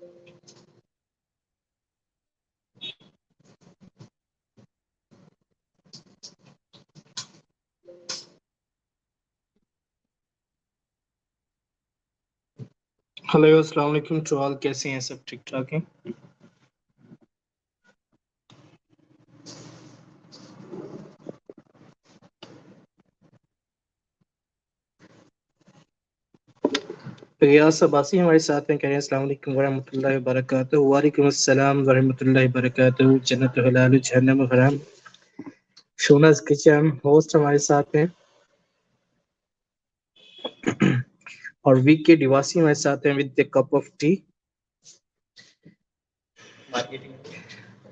Hello अस्सलाम वालेकुम to all, कैसे हैं सब? ठीक ठाक हैं? रियाज अब्बासी हमारे साथ हैं, कह रहे हैं अस्सलाम वालेकुम वरहमतुल्लाहि वबरकातुहू। वालेकुम अस्सलाम वरहमतुल्लाहि वबरकातुहू। जन्नत हलाल जहन्नम हराम। शोनाज किचन होस्ट हमारे साथ हैं और वीक के डिवासी हमारे साथ हैं with the cup of T.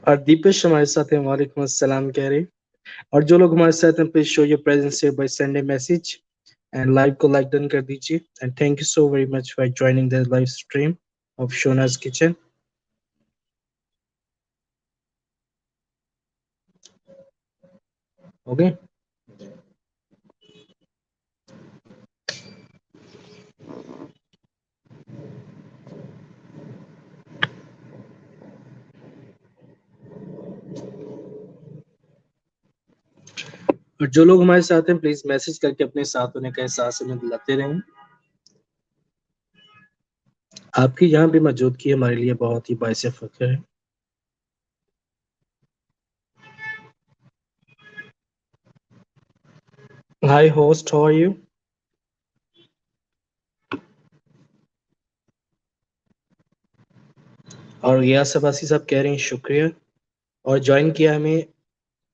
और दीपेश हमारे साथ हैं, वालेकुम अस्सलाम कह रहे हैं। और जो लोग हमारे साथ हैं, please show your presence here by sending message and live को लाइक डन कर दीजिए। And thank you so very much for joining the live stream of Shona's kitchen. Okay, और जो लोग हमारे साथ हैं प्लीज मैसेज करके अपने साथ होने का एहसास हमें दिलाते रहें। आपकी यहाँ भी मौजूदगी हमारे लिए बहुत ही बाइस फख्र है। हाय होस्ट, हाउ आर यू? और यास अब्बासी साहब कह रहे हैं शुक्रिया। और ज्वाइन किया हमें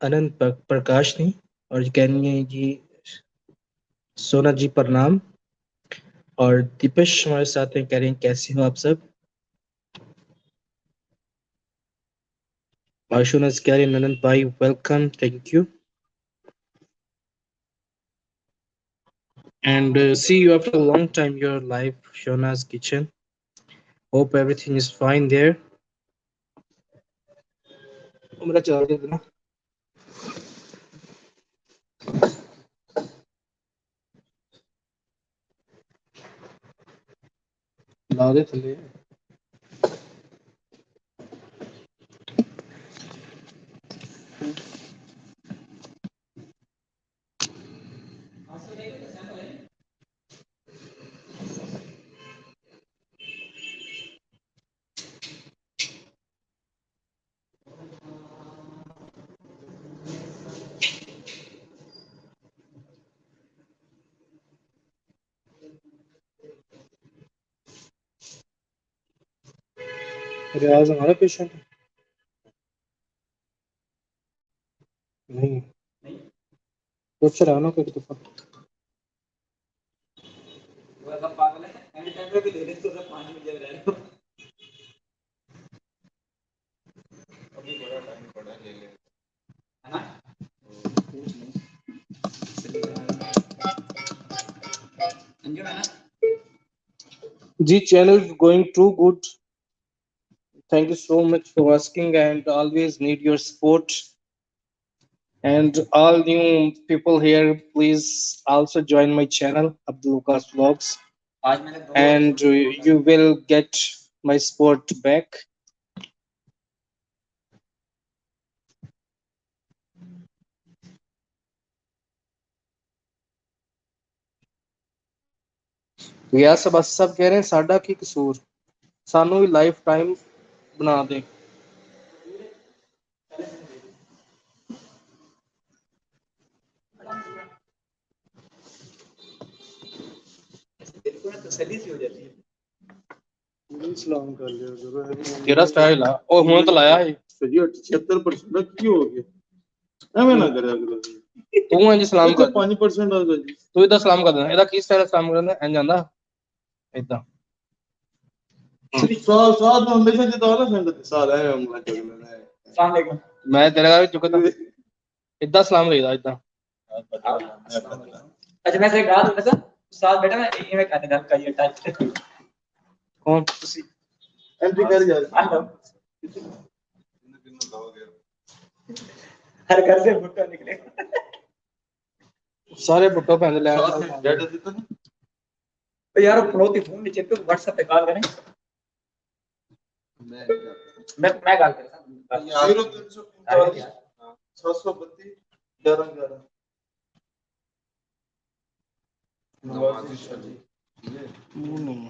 अनंत प्रकाश ने, और कह रही हैं जी सोना जी प्रणाम। और दीपेश हमारे साथ हैं, कह रहे हैं कैसे हो आप सब? और शोनाज कह रहे हैं ननन भाई welcome, thank you. And see you after a long time. You're live, Shona's kitchen. Hope everything is fine there. मेरा चला दे देना, ला दे थले। रियाज हमारा पेशेंट है? नहीं, पूछ रहा ना कोई दफा। पागल है, एनी टाइम पे भी दे दे तो 5 मिनट रह रहे हो। अभी बड़ा टाइम पड़ा ले ले, है ना? जी, channel is going too good. Thank you so much for asking and always need your support. And all new people here, please also join my channel, Abdul Lukas Vlogs, and you will get my support back. रियाज सब कह रहे हैं साडा की कसूर, सानू भी life time बना दे। तसल्ली सी हो जाती है। सलाम कर लिया करो, तेरा स्टाइल है और हुन तो लाया है सजी 76% की हो गया। एवें ना करया करो, तू इंज सलाम कर 5% आ गया जी। तू इदा सलाम कर देना, एदा की स्टाइल सलाम करना इंज आंदा इदा। साल साल में हमेशा जिदा ना संगत साल है हमला कर लेना है। अस्सलाम वालेकुम, मैं तेरे का भी चुकता इदा सलाम करीदा इदा। अच्छा मैं एक बात बता, साथ बेटा मैं ये में कहने का ये टच कौन तुसी एंट्री कर यार। हेलो हर घर से भुट्टा निकले, सारे भुट्टो पहले ले डेटा देता ना। तो यार पड़ोती फोन नीचे पे व्हाट्सएप पे कॉल करें। मैं गाल करता हूँ। 0345 732 11 नवाजी शादी। नहीं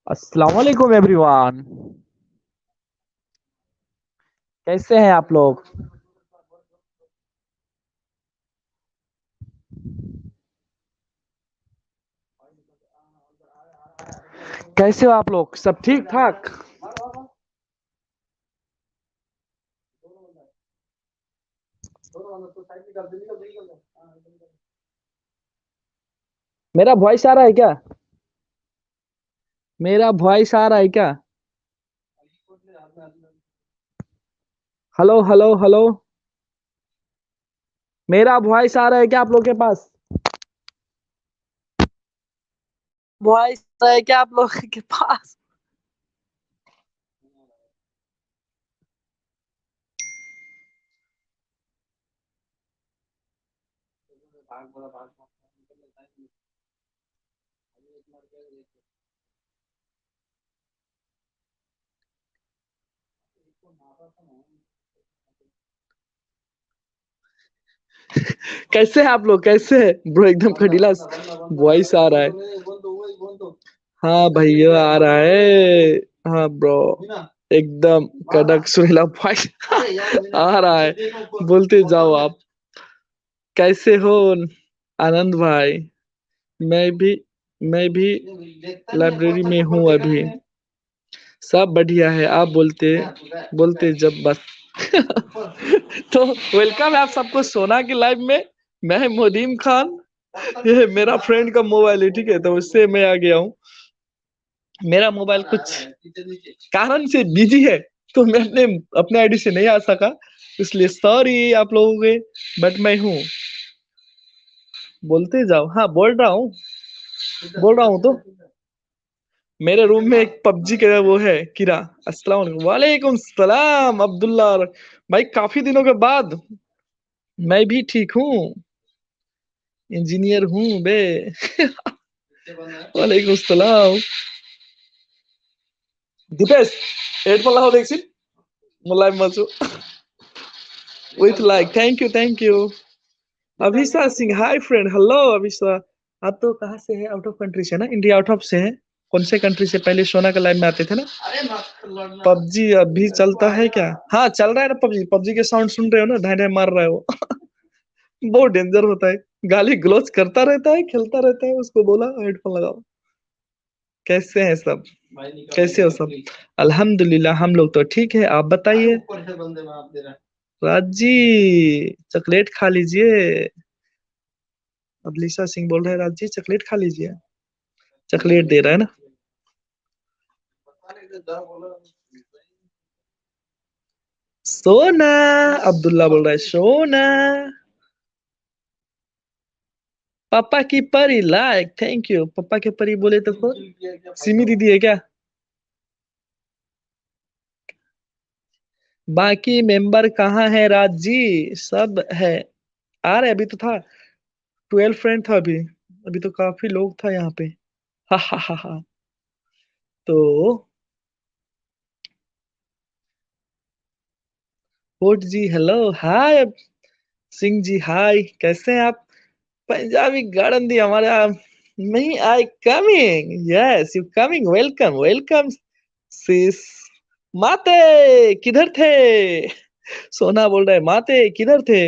अस्सलाम वालेकुम एवरीवन, कैसे हैं आप लोग? कैसे हो आप लोग? सब ठीक ठाक? मेरा वॉइस आ रहा है क्या? मेरा वॉइस आ रहा है क्या? हेलो हेलो हेलो, मेरा वॉइस आ रहा है क्या आप लोग के पास? वॉइस आ रहा है क्या आप लोग के पास? कैसे हैं आप लोग? कैसे है ब्रो? एकदम खड़ीला वॉइस आ रहा है। हाँ भैया आ रहा है। हाँ ब्रो, एकदम कड़क सुरीला वॉइस आ रहा है। बोलते जाओ आप। कैसे हो आनंद भाई? मैं भी मैं भी लाइब्रेरी में हूँ अभी। सब बढ़िया है। आप बोलते बोलते जब बस तो वेलकम है आप सबको सोना की लाइव में। मैं मोदीम खान, ये मेरा फ्रेंड का मोबाइल है, ठीक है, तो उससे मैं आ गया हूँ। मेरा मोबाइल कुछ कारण से बिजी है, तो मैं अपने अपने आईडी से नहीं आ सका, इसलिए सॉरी आप लोगों के। बट मैं हूँ, बोलते जाओ। हाँ बोल रहा हूँ तो मेरे रूम में एक पबजी का वो है किरा। अस्सलाम वालेकुम। वालेकुम सलाम अब्दुल्ला भाई, काफी दिनों के बाद। मैं भी ठीक हूँ, इंजीनियर हूँ बे। वालेकुम सलाम दीपेश, हेडफोन लगाओ देखिए, लाइव मचो with like. Thank you Abhisha Singh. Hi friend, hello Abhisha. आप तो कहाँ से है? आउट ऑफ कंट्री से ना? इंडिया आउट ऑफ से है? कौन से कंट्री से? पहले सोना का लाइव में आते थे ना। पबजी अभी चलता है क्या? हाँ चल रहा है ना पबजी। पबजी के साउंड सुन रहे हो ना? ढाई ढाई मार रहा है वो बहुत डेंजर होता है। गाली ग्लोच करता रहता है, खेलता रहता है। उसको बोला हेडफोन लगाओ। कैसे हैं सब? कैसे हो सब? अल्हम्दुलिल्लाह, हम लोग तो ठीक है। आप बताइए। राजी चॉकलेट खा लीजिए। अभिषा सिंह बोल रहे हैं राजी चॉकलेट खा लीजिए। चॉकलेट दे रहा है ना। सोना, अब्दुल्ला बोल रहा है सोना। पापा की परी लाइक, थैंक यू। पापा की परी बोले तो सिमी दीदी है क्या? बाकी मेंबर कहाँ है राज जी? सब है, आ रहे। अभी तो था 12 फ्रेंड था अभी। अभी तो काफी लोग था यहाँ पे। हा हा हा हा। तो कोट जी hello, hi Singh ji hi, कैसे हैं आप? पंजाबी गार्डन दी हमारे यहाँ। नहीं, I coming, yes you coming, welcome welcome sis. माते किधर थे? सोना बोल रहा है माते किधर थे?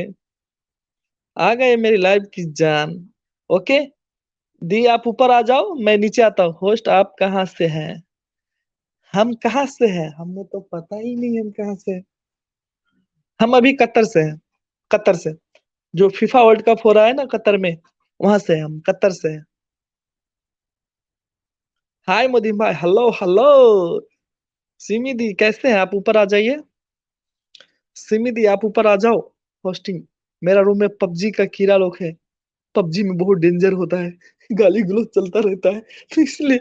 आ गए मेरी लाइव की जान। ओके दी, आप ऊपर आ जाओ, मैं नीचे आता हूँ। होस्ट आप कहाँ से हैं? हम कहाँ से हैं? हमें तो पता ही नहीं हम कहाँ से हैं। हम अभी कतर से हैं, कतर से। जो फीफा वर्ल्ड कप हो रहा है ना कतर में, वहां से हैं हम, कतर से हैं। हाय मोदीम भाई, हेलो हेलो। सिमी दी कैसे हैं आप? ऊपर आ जाइए। सिमी दी आप ऊपर आ जाओ। होस्टिंग, मेरा रूम में पबजी का कीड़ा लोग है। पबजी में बहुत डेंजर होता है, गाली गलौज चलता रहता है, तो इसलिए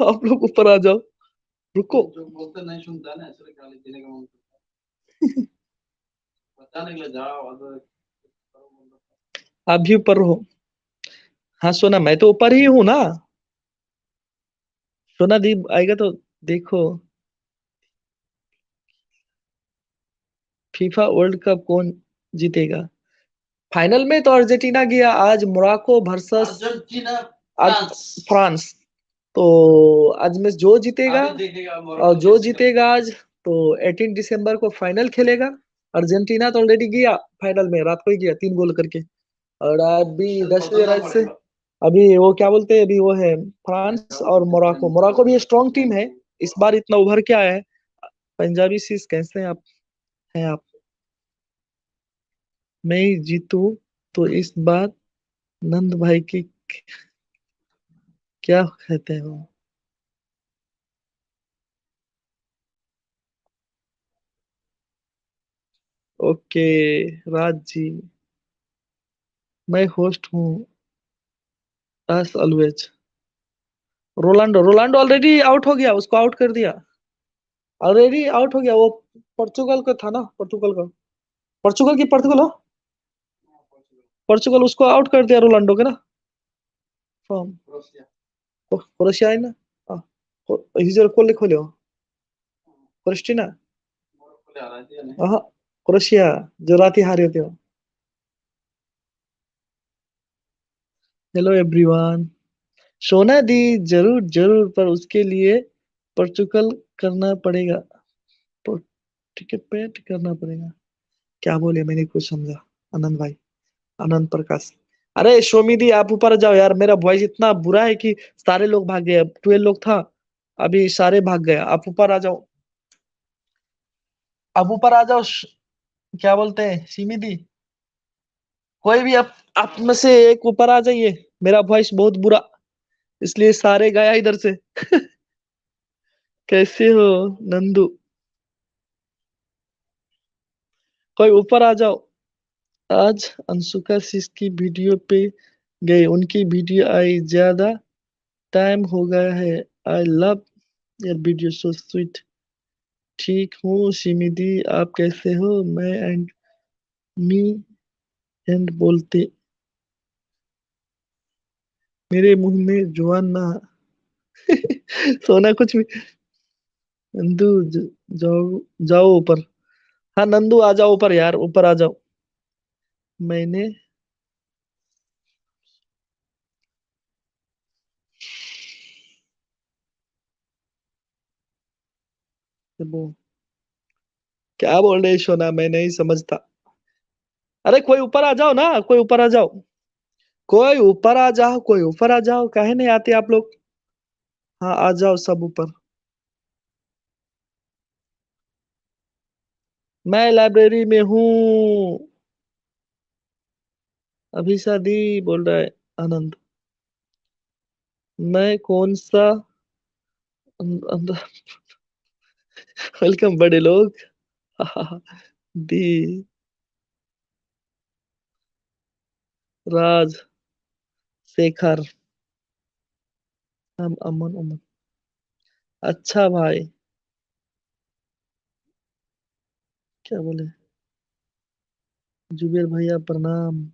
आप लोग ऊपर आ जाओ। रुको, जो बोलते नहीं सुनता ना, इसलिए गाली देने का मन करता है। बताने के लिए जाओ, आप भी ऊपर रहो। हाँ सोना, मैं तो ऊपर ही हूँ ना। सोना दी आएगा तो देखो। फीफा वर्ल्ड कप कौन जीतेगा? फाइनल में तो अर्जेंटीना गया आज। Morocco versus Argentina, France. तो आज मैच जो जीतेगा अभी देखेगा और मोरक्को जो कैसे जीतेगा आज तो 18 दिसंबर को फाइनल खेलेगा। अर्जेंटीना तो ऑलरेडी गया फाइनल में, रात को ही गया 3 गोल करके। और अभी कल 10 बजे बदलना रात से पड़ेगा। अभी वो क्या बोलते हैं, अभी वो है फ्रांस और मोरक्को। मोरक्को भी स्ट्रॉन्ग टीम है, इस बार इतना उभर के आया है। पंजाबी सीज कैसे आप मैं ही जीतू तो इस बार नंद भाई की क्या कहते हैं वो। ओके राज जी, मैं होस्ट हूँ S always. Ronaldo Ronaldo already out हो गया, उसको आउट कर दिया, ऑलरेडी आउट हो गया वो। पोर्चुगल का था ना, पोर्चुगल का, पोर्चुगल की पोर्चुगल हो, पोर्चुगल उसको आउट कर दिया रोनाल्डो के ना फ्रॉम क्रोएशिया क्रोएशिया है ना। हाँ हिजर कोले खोले हो क्रिस्टीना। मोरक्को ले आ रहा है नहीं। हाँ क्रोएशिया जो रात ही हारे होते हो। हेलो एवरीवन, सोना दी जरूर जरूर, पर उसके लिए पोर्चुगल करना पड़ेगा, पार्टिसिपेट करना पड़ेगा। क्या बोले मैंने कुछ समझा। आनंद भाई, आनंद प्रकाश, अरे शोमी दी आप ऊपर जाओ यार, मेरा वॉइस इतना बुरा है कि सारे लोग भाग गए। 12 लोग था, अभी सारे भाग गए। आप ऊपर आ जाओ, आप ऊपर आ जाओ। क्या बोलते हैं सिमी दी, कोई भी आप में से एक ऊपर आ जाइए। मेरा वॉइस बहुत बुरा, इसलिए सारे गया इधर से। कैसे हो नंदू, कोई ऊपर आ जाओ। आज अंशुका सिस की वीडियो पे गए, उनकी वीडियो आई, ज्यादा टाइम हो गया है। I love your video so sweet. ठीक हूँ सिमिदी, आप कैसे हो। मैं एंड मी एंड बोलते मेरे मुंह में जुबान ना। सोना कुछ भी। नंदू जाओ जाओ ऊपर। हाँ नंदू आ जाओ ऊपर यार, ऊपर आ जाओ। मैंने वो क्या बोल रहे सोना, मैं नहीं समझता। अरे कोई ऊपर आ जाओ ना, कोई ऊपर आ जाओ, कोई ऊपर आ जाओ, कोई ऊपर आ जाओ। काहे नहीं आते आप लोग। हाँ आ जाओ सब ऊपर। मैं लाइब्रेरी में हूँ। अभी शादी बोल रहा है आनंद। मैं कौन सा अंदर। वेलकम बड़े लोग। दी राज शेखर, हम अमन उमन। अच्छा भाई, क्या बोले। जुबेर भैया प्रणाम।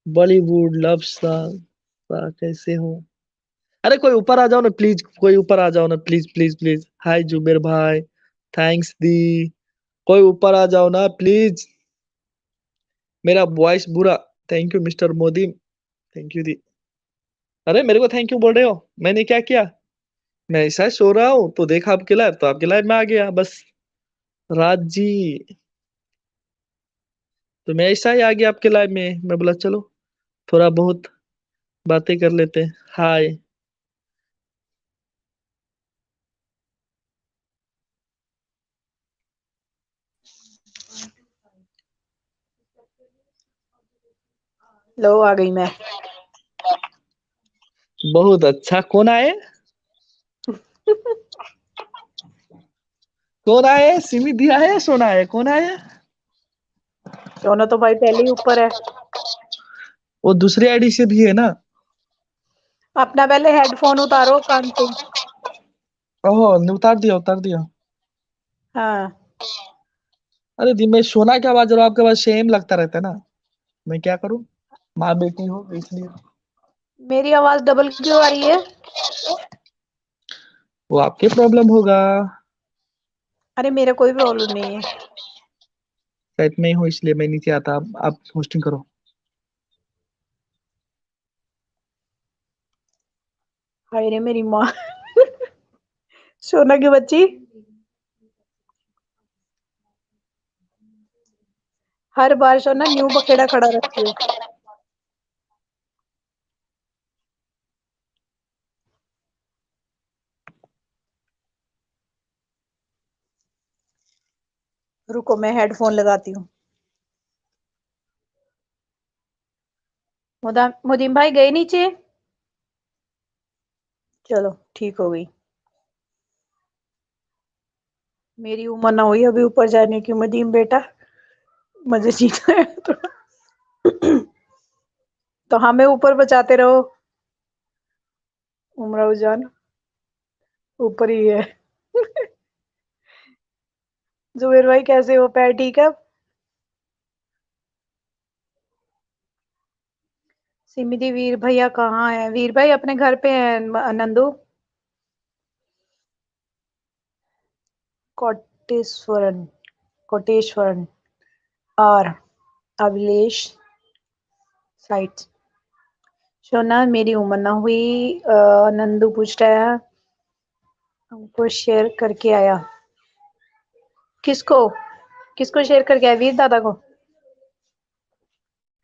बॉलीवुड लव सॉन्ग कैसे हो। अरे कोई ऊपर आ जाओ ना प्लीज, कोई ऊपर आ जाओ ना प्लीज प्लीज प्लीज। हाय जुबेर भाई, थैंक्स दी। कोई ऊपर आ जाओ ना प्लीज, मेरा वॉइस बुरा। Thank you mister Modi, thank you दी। अरे मेरे को थैंक यू बोल रहे हो, मैंने क्या किया। मैं ऐसा ही सो रहा हूँ तो देखा आपके लाइव, तो आपके लाइव में आ गया बस। राज जी, तो मैं ऐसा ही आ गया आपके लाइव में, मैं बोला चलो थोड़ा बहुत बातें कर लेते हैं। हाय, लो आ गई मैं। बहुत अच्छा। कौन आए, कौन आए। सिमी दिया है, सोना है, कौन आया। दोनों तो भाई पहले ही ऊपर है। वो दूसरी आईडी से भी है ना। अपना पहले हेडफोन उतारो कान से। ओहो उतार दिया उतार दिया। हाँ अरे दी मैं सोना की आवाज और आपके पास सेम लगता रहता है ना, मैं क्या करूं, माँ बेटी हो इसलिए। मेरी आवाज डबल क्यों आ रही है। वो आपके प्रॉब्लम होगा, अरे मेरा कोई प्रॉब्लम नहीं है। शायद मैं हूँ इसलिए मैं नीचे आता। आप होस्टिंग करो। हाय रे मेरी माँ सोना की बच्ची हर बार सोना न्यू बखेड़ा खड़ा रखती हो। रुको मैं हेडफोन लगाती हूँ। मुदीम भाई गए नीचे? चलो ठीक हो गई। मेरी उम्र ना हुई अभी ऊपर जाने की मुदीम बेटा, मजे जीता है तो हमें ऊपर बचाते रहो। उमराव जान ऊपर ही है जुबेर भाई कैसे हो? पैर ठीक है? सिमिदी वीर भैया कहाँ है? वीर भाई अपने घर पे हैं नंदू। कोटेश्वरन कोटेश्वरन और अभिलेष साइट। सोना मेरी उम्र ना हुई। नंदू पूछ रहा है हमको शेयर करके आया। किसको किसको शेयर करके आया? वीर दादा को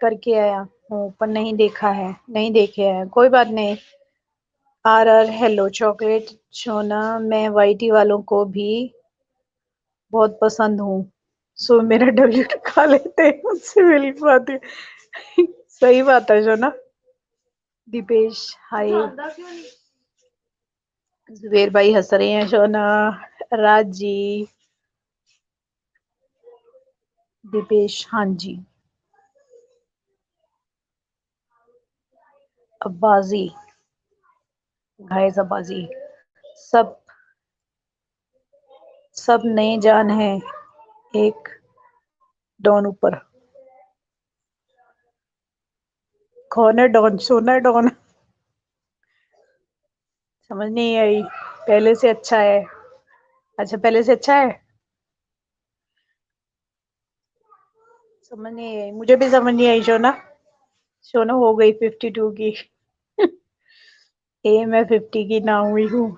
करके आया हूँ पर नहीं देखा है, नहीं देखे हैं। कोई बात नहीं। आर हेलो चॉकलेट। सोना मैं वाईटी वालों को भी बहुत पसंद हूँ, सो मेरा डब्ल्यू खा लेते हैं, मुझसे मिल पाते। सही बात है सोना। दीपेश हाय। जुबेर भाई हंस रहे हैं। सोना राजी दीपेश हाँ जी। अब्बाजी गाइस अब्बाजी सब सब नए जान है। एक डॉन ऊपर। कौन है डॉन? सोना डॉन समझ नहीं आई। पहले से अच्छा है। अच्छा पहले से अच्छा है। समझ नहीं आई, मुझे भी समझ नहीं आई। सोना सोना हो गई 52 की ए मैं 50 की ना हुई हूँ।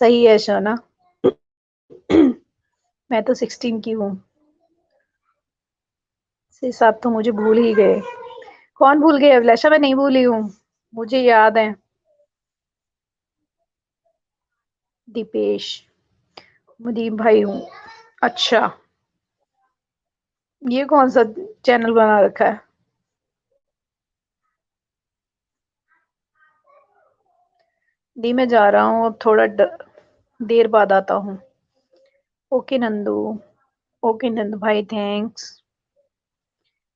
सही है सोना मैं तो 16 की हूँ। सिस आप तो मुझे भूल ही गए। कौन भूल गए? अभिलाषा मैं नहीं भूली हूँ, मुझे याद है। दीपेश मुदीम भाई हूँ। अच्छा ये कौन सा चैनल बना रखा है? दी मैं जा रहा हूँ अब थोड़ा देर बाद आता हूँ। ओके नंदू। ओके नंदू भाई थैंक्स।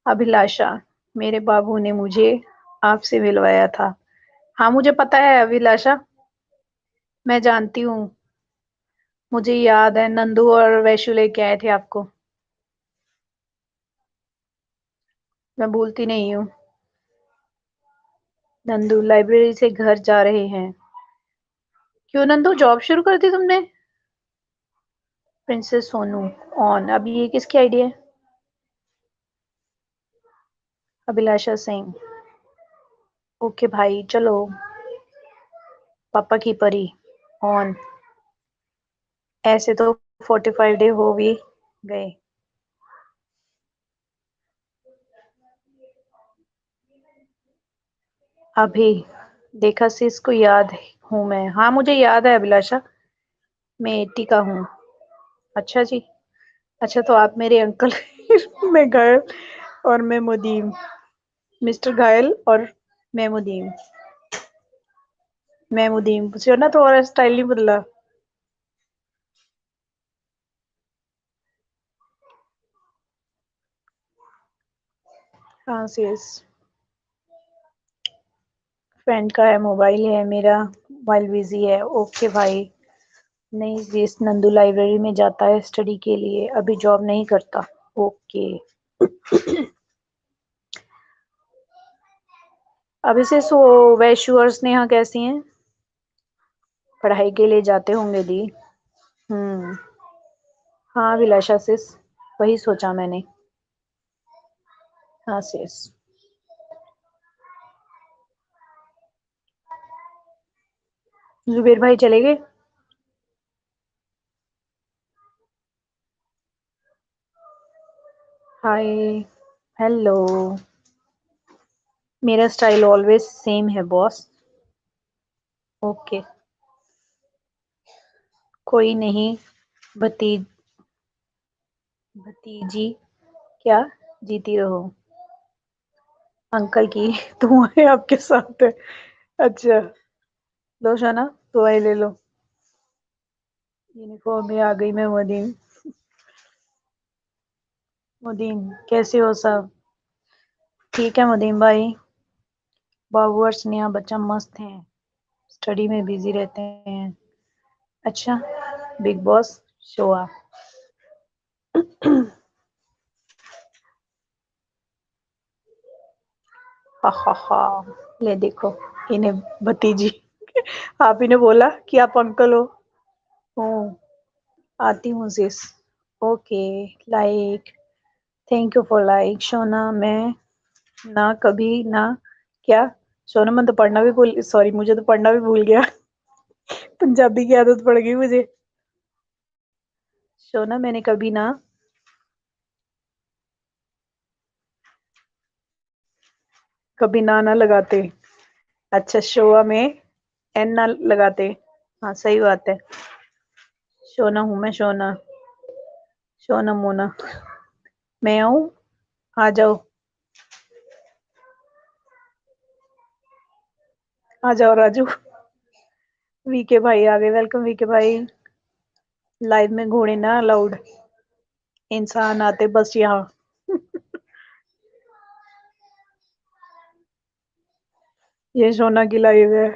अभिलाषा मेरे बाबू ने मुझे आपसे मिलवाया था। हाँ मुझे पता है अभिलाषा, मैं जानती हूँ। मुझे याद है नंदू और वैशु लेके आए थे आपको। मैं भूलती नहीं हूँ। नंदू लाइब्रेरी से घर जा रहे हैं। क्यों नंदू जॉब शुरू कर दी तुमने? Princess Sonu on. अब ये किसकी आइडिया है? अभिलाषा सिंह ओके भाई चलो। पापा की परी ऑन। ऐसे तो 45 डे हो भी गए। अभी देखा से इसको याद हूँ मैं। हाँ मुझे याद है अभिलाषा, मैं 80 का हूँ। अच्छा जी। अच्छा तो आप मेरे अंकल मैं घायल और मैं मुदीम। मिस्टर घायल और मैं मुदीम। मैं मुदीम पूछो ना तो और स्टाइल नहीं बदला। हाँ सीएस फ्रेंड का है मोबाइल है, मेरा मोबाइल बिजी है। ओके भाई। नहीं जिस नंदू लाइब्रेरी में जाता है स्टडी के लिए, अभी जॉब नहीं करता। ओके अभी से सो वैशु और स्नेहा कैसी हैं? पढ़ाई के लिए जाते होंगे दी। हम्म हाँ विलाशा सिस वही सोचा मैंने। हाँ सिस जुबेर भाई चले गए। हाय, हेलो। मेरा स्टाइल ऑलवेज सेम है बॉस। ओके, कोई नहीं। भतीज भतीजी क्या, जीती रहो। अंकल की दुआएं आपके साथ है। अच्छा, लो शाना, दुआएं ले लो। यूनिफॉर्म में आ गई मैं मुदीम। मुदीम कैसे हो सब? ठीक है मुदीम भाई। बाबू और स्नेहा बच्चा मस्त हैं, स्टडी में बिजी रहते हैं। अच्छा, बिग बॉस शो आ। हा हा हा, ले देखो इन्हें, भतीजी। आप इन्हें बोला कि आप अंकल हो। हूँ, आती हूँ sis. Okay, like, thank you for like. सोना मैं ना कभी ना क्या, सोना मैं तो पढ़ना भी भूल, सॉरी मुझे तो पढ़ना भी भूल गया। पंजाबी की आदत पड़ गई मुझे। सोना मैंने कभी ना, कभी ना लगाते। अच्छा, शोआ में एन ना लगाते। हाँ सही बात है। सोना हूँ मैं, सोना। सोना मोना, मैं आऊँ, आ जाओ, आ जाओ राजू। वीके भाई आ गए, वेलकम वीके भाई। लाइव में घोड़े ना अलाउड, इंसान आते बस यहाँ। ये सोना की लाइव है,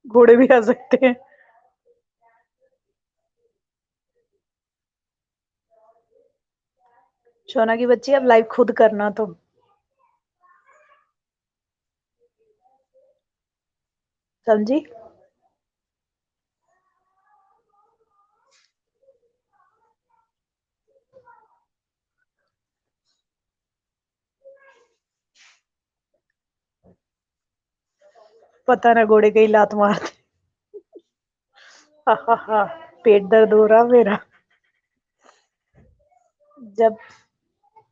घोड़े भी आ सकते हैं। सोना की बच्ची अब लाइव खुद करना तो। समझी? पता ना घोड़े कहीं लात मारते। हा हा हा, पेट दर्द हो रहा मेरा। जब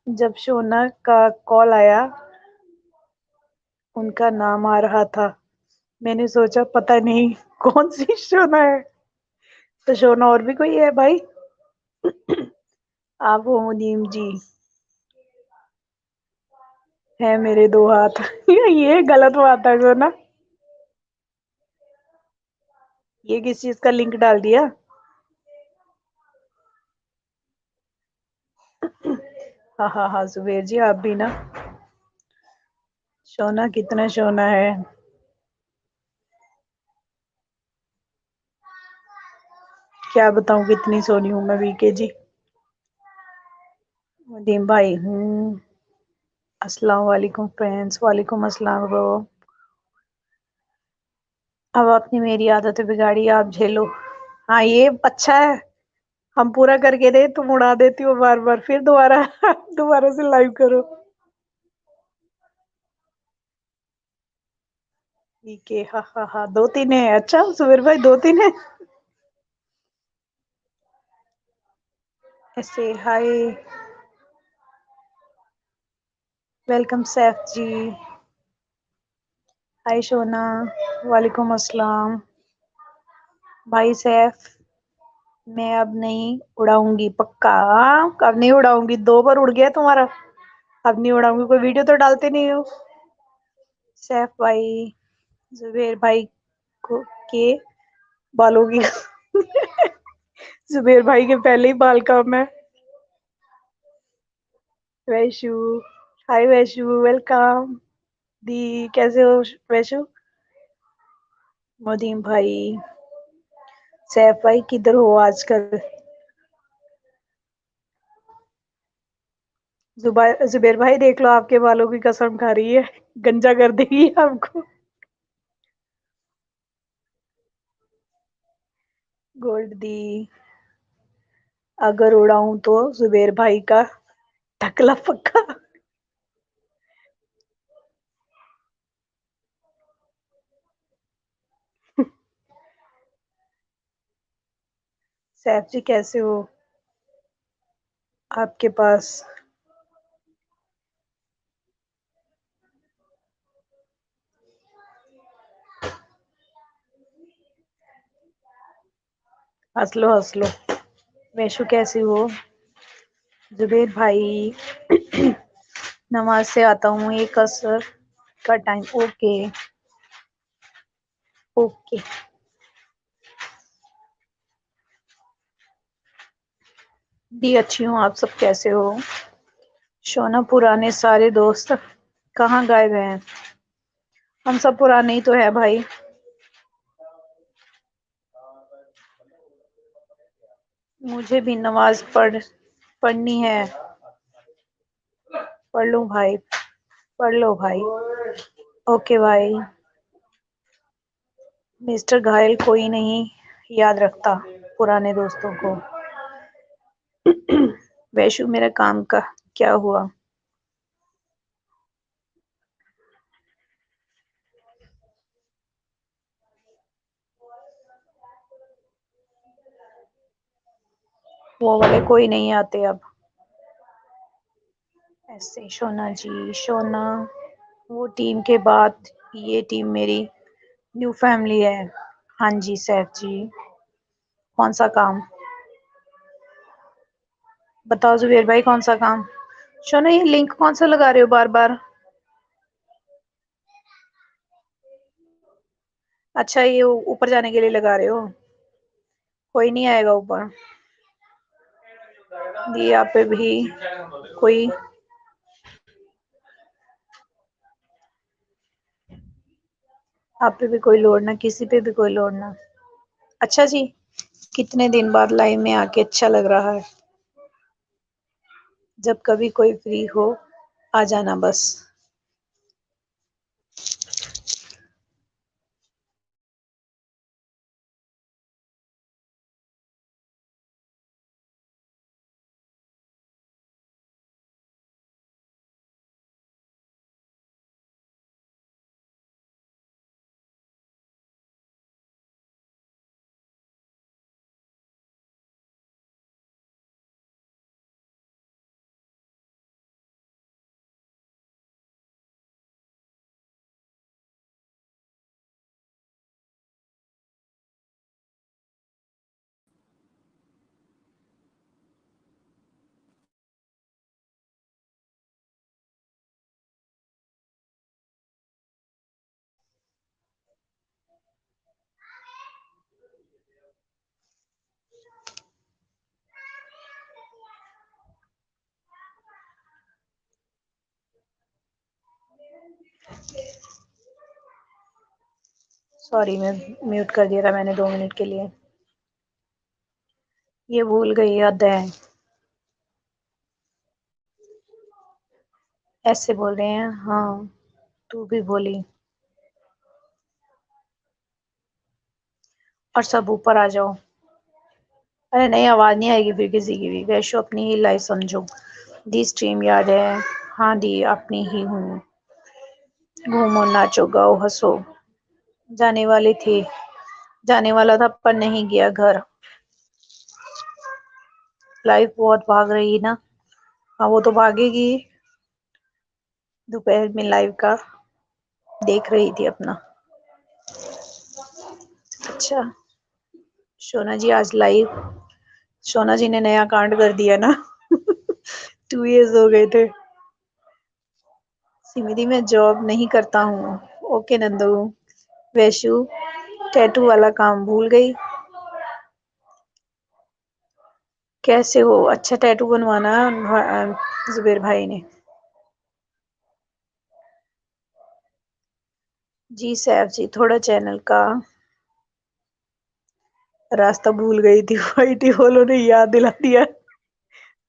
जब सोना का कॉल आया, उनका नाम आ रहा था, मैंने सोचा पता नहीं कौन सी सोना है। तो सोना और भी कोई है भाई? आप हो मुनीम जी, है मेरे दो हाथ। ये गलत बात है सोना, ये किस चीज का लिंक डाल दिया? हाँ हाँ हाँ जुबेर जी, आप भी ना। सोना कितना सोना है। क्या बताऊं कितनी सोनी हूं मैं वीके जी। मुदीम भाई हूँ। अस्सलाम वालेकुम फ्रेंड्स, वालेकुम अस्सलाम ब्रो। अब आपने मेरी आदतें बिगाड़ी, आप झेलो। हाँ ये अच्छा है, हम पूरा करके दे, तुम उड़ा देती हो बार बार, फिर दोबारा दोबारा से लाइव करो। ठीक है, हाँ हाँ हाँ, दो तीन है। अच्छा सुबीर भाई, दो तीन है ऐसे। हाय, वेलकम सैफ जी। हाय शोना, वालेकुम अस्सलाम। भाई सैफ, मैं अब नहीं उड़ाऊंगी पक्का। हाँ, अब नहीं उड़ाऊंगी, दो बार उड़ गया तुम्हारा। अब नहीं उड़ाऊंगी, कोई वीडियो तो डालते नहीं हो। सैफ भाई, जुबेर भाई को के बालों की जुबेर भाई के पहले ही बाल कम है। वैशु, हाय वैशु, वेलकम। दी कैसे हो वैशु? मोदीम भाई, सैफ भाई किधर हो आजकल? जुबेर भाई देख लो, आपके बालों की कसम खा रही है, गंजा कर देगी आपको। गोल्ड दी, अगर उड़ाऊं तो जुबेर भाई का टकला पक्का। सैफ जी कैसे हो? आपके पास हंस लो हंस लो। वैशु कैसी हो? जुबेर भाई नमाज से आता हूँ, एक असर का टाइम। Okay okay. दी अच्छी हूँ, आप सब कैसे हो? शोना पुराने सारे दोस्त कहाँ गायब हैं? हम सब पुराने ही तो है भाई। मुझे भी नमाज पढ़नी है। पढ़ लो भाई, पढ़ लो भाई। ओके भाई। मिस्टर घायल कोई नहीं याद रखता पुराने दोस्तों को। वैशु मेरा काम का क्या हुआ? वो वाले कोई नहीं आते अब। ऐसे शोना जी, शोना वो टीम के बाद ये टीम मेरी न्यू फैमिली है। हाँ जी सैफ जी। कौन सा काम बताओ जुबेर भाई, कौन सा काम? शोना ये लिंक कौन सा लगा रहे हो बार बार? अच्छा ये ऊपर जाने के लिए लगा रहे हो? कोई नहीं आएगा ऊपर। ये यहाँ पे भी कोई आप पे भी कोई लोड ना, किसी पे भी कोई लोड ना। अच्छा जी, कितने दिन बाद लाइव में आके अच्छा लग रहा है। जब कभी कोई फ्री हो आ जाना बस। सॉरी मैं म्यूट कर दिया था मैंने 2 मिनट के लिए। ये भूल गई हद है। ऐसे बोल रहे हैं हाँ, तू भी बोली। और सब ऊपर आ जाओ। अरे नहीं, आवाज नहीं आएगी फिर किसी की भी। वैशो अपनी ही लाइफ समझो। दी स्ट्रीम याद है? हाँ दी अपनी ही हूँ। घूमो नाचो गाओ हंसो। जाने वाले थे, जाने वाला था पर नहीं गया घर। लाइफ बहुत भाग रही है ना। हाँ वो तो भागेगी। दोपहर में लाइव का देख रही थी अपना। अच्छा सोना जी आज लाइव। सोना जी ने नया कांड कर दिया ना। 2 इयर्स हो गए थे। सिमिदी में जॉब नहीं करता हूँ। ओके नंदू। वैशु टैटू वाला काम भूल गई। कैसे हो? अच्छा टैटू बनवाना जुबेर भाई ने। जी सैफ जी थोड़ा चैनल का रास्ता भूल गई थी। वाईटी वालों ने याद दिला दिया।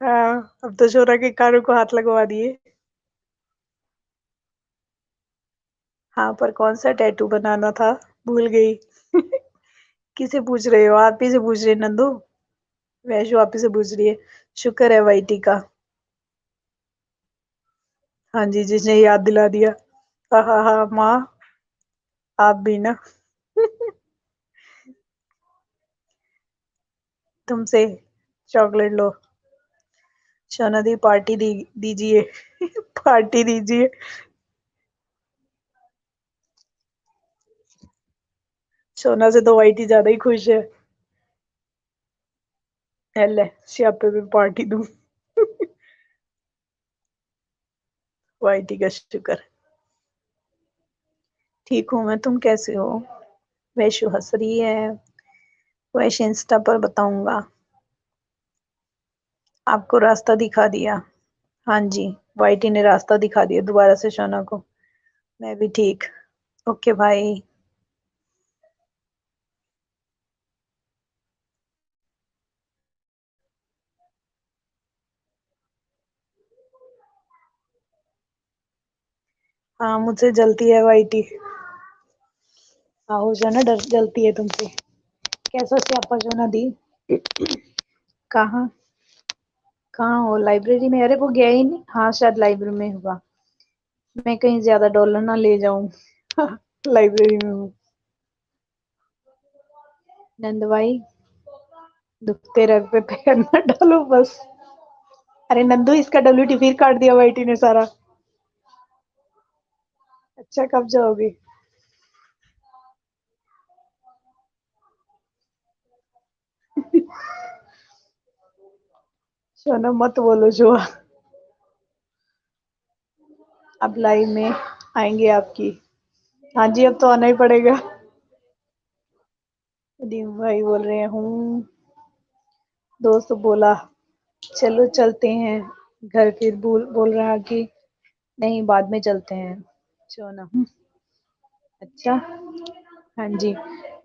हाँ अब तो शोरा के कानों को हाथ लगवा दिए। हाँ पर कौन सा टैटू बनाना था भूल गई। किसे पूछ रहे हो? आप ही से पूछ रहे नंदू। वैशु आप ही से पूछ रही है। शुक्र है वाईटी का। हाँ जी जिसने याद दिला दिया। हाँ हाँ हाँ माँ आप भी ना। तुमसे चॉकलेट लो। शोना दी पार्टी दीजिए पार्टी दीजिए। सोना से तो वाइटी ज्यादा ही खुश है। ले स्यापे पे पार्टी दूं वाइटी का शुक्र। ठीक हूँ मैं, तुम कैसे हो? वैशु हंस रही है। वैश इंस्टा पर बताऊंगा। आपको रास्ता दिखा दिया। हाँ जी, वाइटी ने रास्ता दिखा दिया दोबारा से शोना को। मैं भी ठीक। ओके भाई। हाँ मुझसे जलती है वाइटी। हाँ हो जाना, डर जलती है तुमसे। कैसा स्यापा शोना दी। कहाँ? कहाँ हो? लाइब्रेरी में? अरे वो गया ही नहीं। हाँ शायद लाइब्रेरी में होगा। मैं कहीं ज्यादा डॉलर ना ले जाऊं लाइब्रेरी में हूँ। नंद भाई दुखते रग पे पैर न डालो बस। अरे नंदू, इसका WT फिर काट दिया वाइटी ने सारा। अच्छा कब जाओगे? सोना मत बोलो जो। अब लाइव में आएंगे आपकी। हाँ जी अब तो आना ही पड़ेगा। दीप भाई बोल रहे हूँ। दोस्त बोला चलो चलते हैं घर, फिर बोल रहा कि नहीं बाद में चलते हैं। सोना अच्छा। हाँ जी,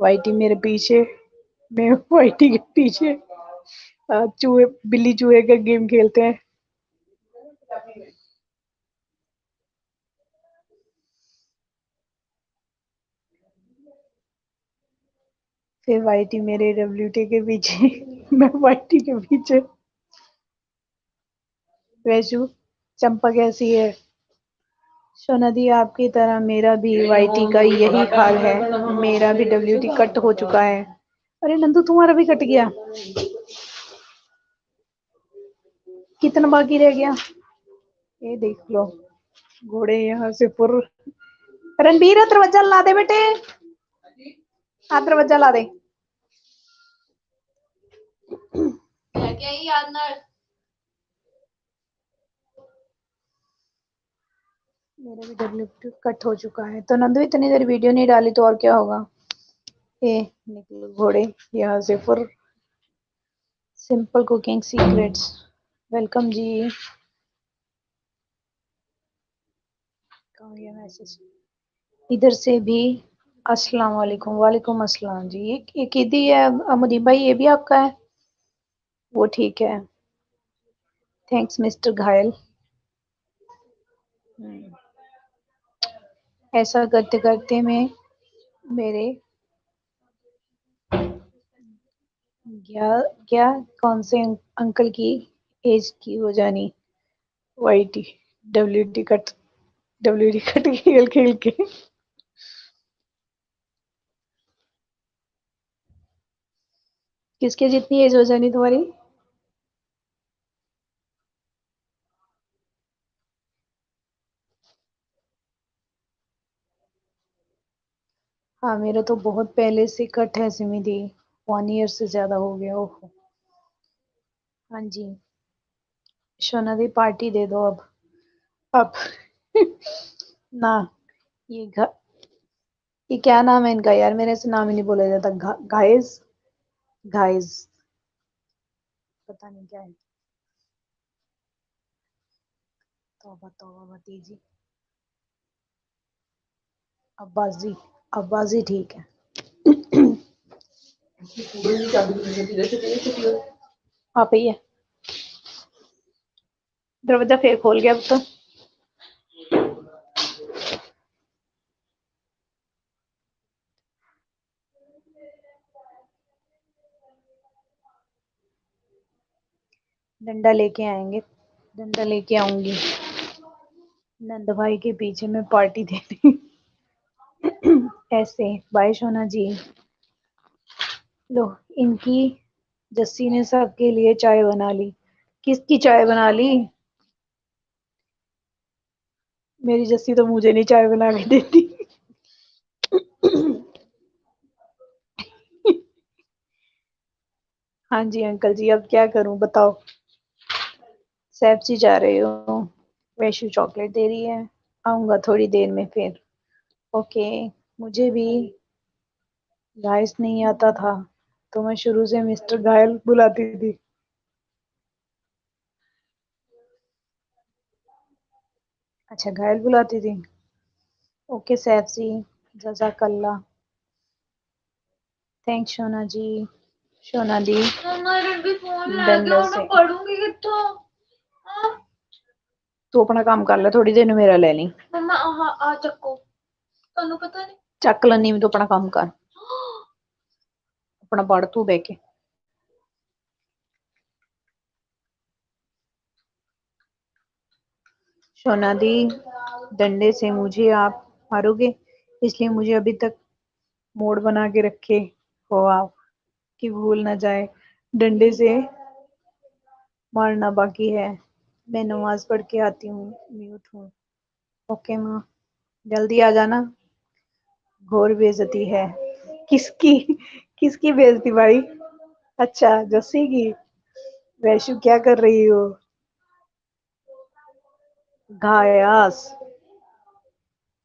वाइटी मेरे पीछे, मैं वाइटी के पीछे। चूहे बिल्ली चूहे का गेम खेलते हैं। फिर वाइटी मेरे WT के पीछे मैं वाइटी के पीछे। वैशु चंपा कैसी है? सोना दी आपकी तरह मेरा भी वाइटी का यही हाल है। मेरा भी WT कट हो चुका है। अरे नंदू तुम्हारा भी कट गया? कितना बाकी रह गया? ये देख लो घोड़े यहाँ से पुर। रणबीर दरवाजा ला दे बेटे। हाँ दरवाजा ला दे। मेरा भी WT कट हो चुका है। तो नंदू इतनी देर वीडियो नहीं डाली तो और क्या होगा? ये निकलो घोड़े यहाँ से फुर। Simple cooking secrets. वेलकम जी। कहाँ गया मैसेज? इधर से भी अस्सलाम वालेकुम। वालेकुम अस्सलाम जी। ये किदी है अमदीप भाई? ये भी आपका है? वो ठीक है। थैंक्स मिस्टर घायल। ऐसा करते करते मैं मेरे क्या क्या कौन से अंकल की एज की हो जानी। वाईटी WT कट खेल खेल के। किसके जितनी एज हो जानी तुम्हारी? हाँ मेरा तो बहुत पहले से कट है सिमिदी। 1 ईयर से ज्यादा हो गया। ओहो। हाँ जी शोना दी पार्टी दे दो अब ना। ये ये क्या नाम है इनका यार? मेरे से नाम ही नहीं बोला जाता। गाइस गाइस पता नहीं क्या है। तौबा तौबा भतीजी। अब्बास जी ठीक है। आप ही है। दरवाजा फिर खोल गया अब तो। डंडा लेके आएंगे। डंडा लेके आऊंगी। नंद भाई के पीछे में पार्टी देनी ऐसे। बाय सोना जी। लो इनकी जस्सी ने सबके लिए चाय बना ली। किसकी चाय बना ली? मेरी जस्सी तो मुझे नहीं चाय बना के देती। हाँ जी अंकल जी, अब क्या करूं बताओ। सैपसी जा रही हो, वैशु चॉकलेट दे रही है, आऊंगा थोड़ी देर में फिर। ओके। मुझे भी गाइस नहीं आता था तो मैं शुरू से मिस्टर घायल बुलाती थी। अच्छा घायल बुलाती थी। ओके सैफसी, जज़ाकल्ला। थैंक्स शोना जी। शोना दी डंडों से पढ़ूंगी कितना? तू अपना काम कर ले, थोड़ी देर मेरा ले ली। मम्मा आ चक्को, ਤੁਹਾਨੂੰ पता नहीं। ਚੱਕ ਲੈਣੀ, ਤੂੰ अपना काम कर, अपना पढ़ तू बह के। शोना दी, डंडे से मुझे आप मारोगे, इसलिए मुझे अभी तक मोड़ बना के रखे हो आप कि भूल ना जाए। डंडे से मारना बाकी है। मैं नमाज पढ़ के आती हूँ, म्यूट हूँ। ओके माँ, जल्दी आ जाना। घोर बेइज्जती है। किसकी? किसकी बेइज्जती भाई? अच्छा जस्सी की। वैशु क्या कर रही हो? घायास,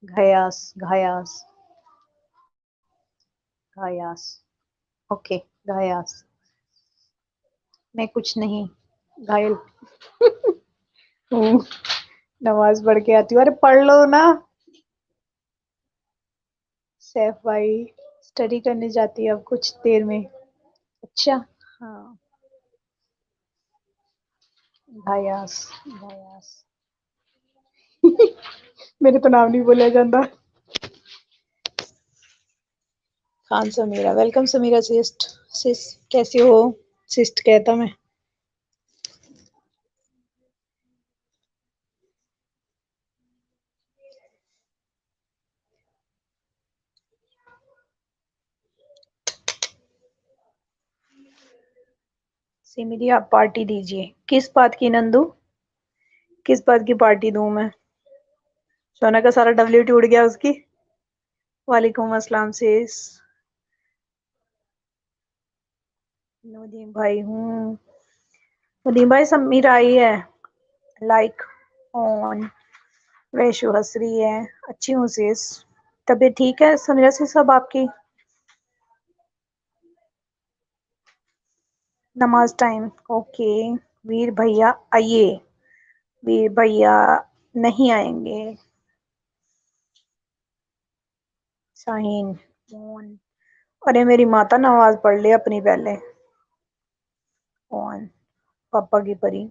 घयास, घायास, घायास। ओके घायास। मैं कुछ नहीं, घायल हूँ। नमाज पढ़ के आती हूँ। अरे पढ़ लो ना। सैफ भाई स्टडी करने जाती है अब कुछ देर में। अच्छा हाँ। घायास, घायास। मेरे तो नाम नहीं बोला जाता। Khan Sameera, welcome Sameera sis. Sis कैसे हो? सिस्ट कहता मैं। सिमिली आप पार्टी दीजिए। किस बात की नंदू? किस बात की पार्टी दूं मैं? सोना का सारा डब्ल्यू उड़ गया उसकी। वालेकुम अस्सलाम सिस। नदीम भाई हूँ। नदीम भाई समीरा आई है, लाइक ऑन। वैशु हंस रही है। अच्छी हूँ सिस। तबीयत ठीक है समीरा सिस सब आपकी? नमाज टाइम, ओके। वीर भैया आइए। वीर भैया नहीं आएंगे। शाहीन ऑन। अरे मेरी माता नमाज पढ़ ले अपनी पहले। ऑन। पापा की परी।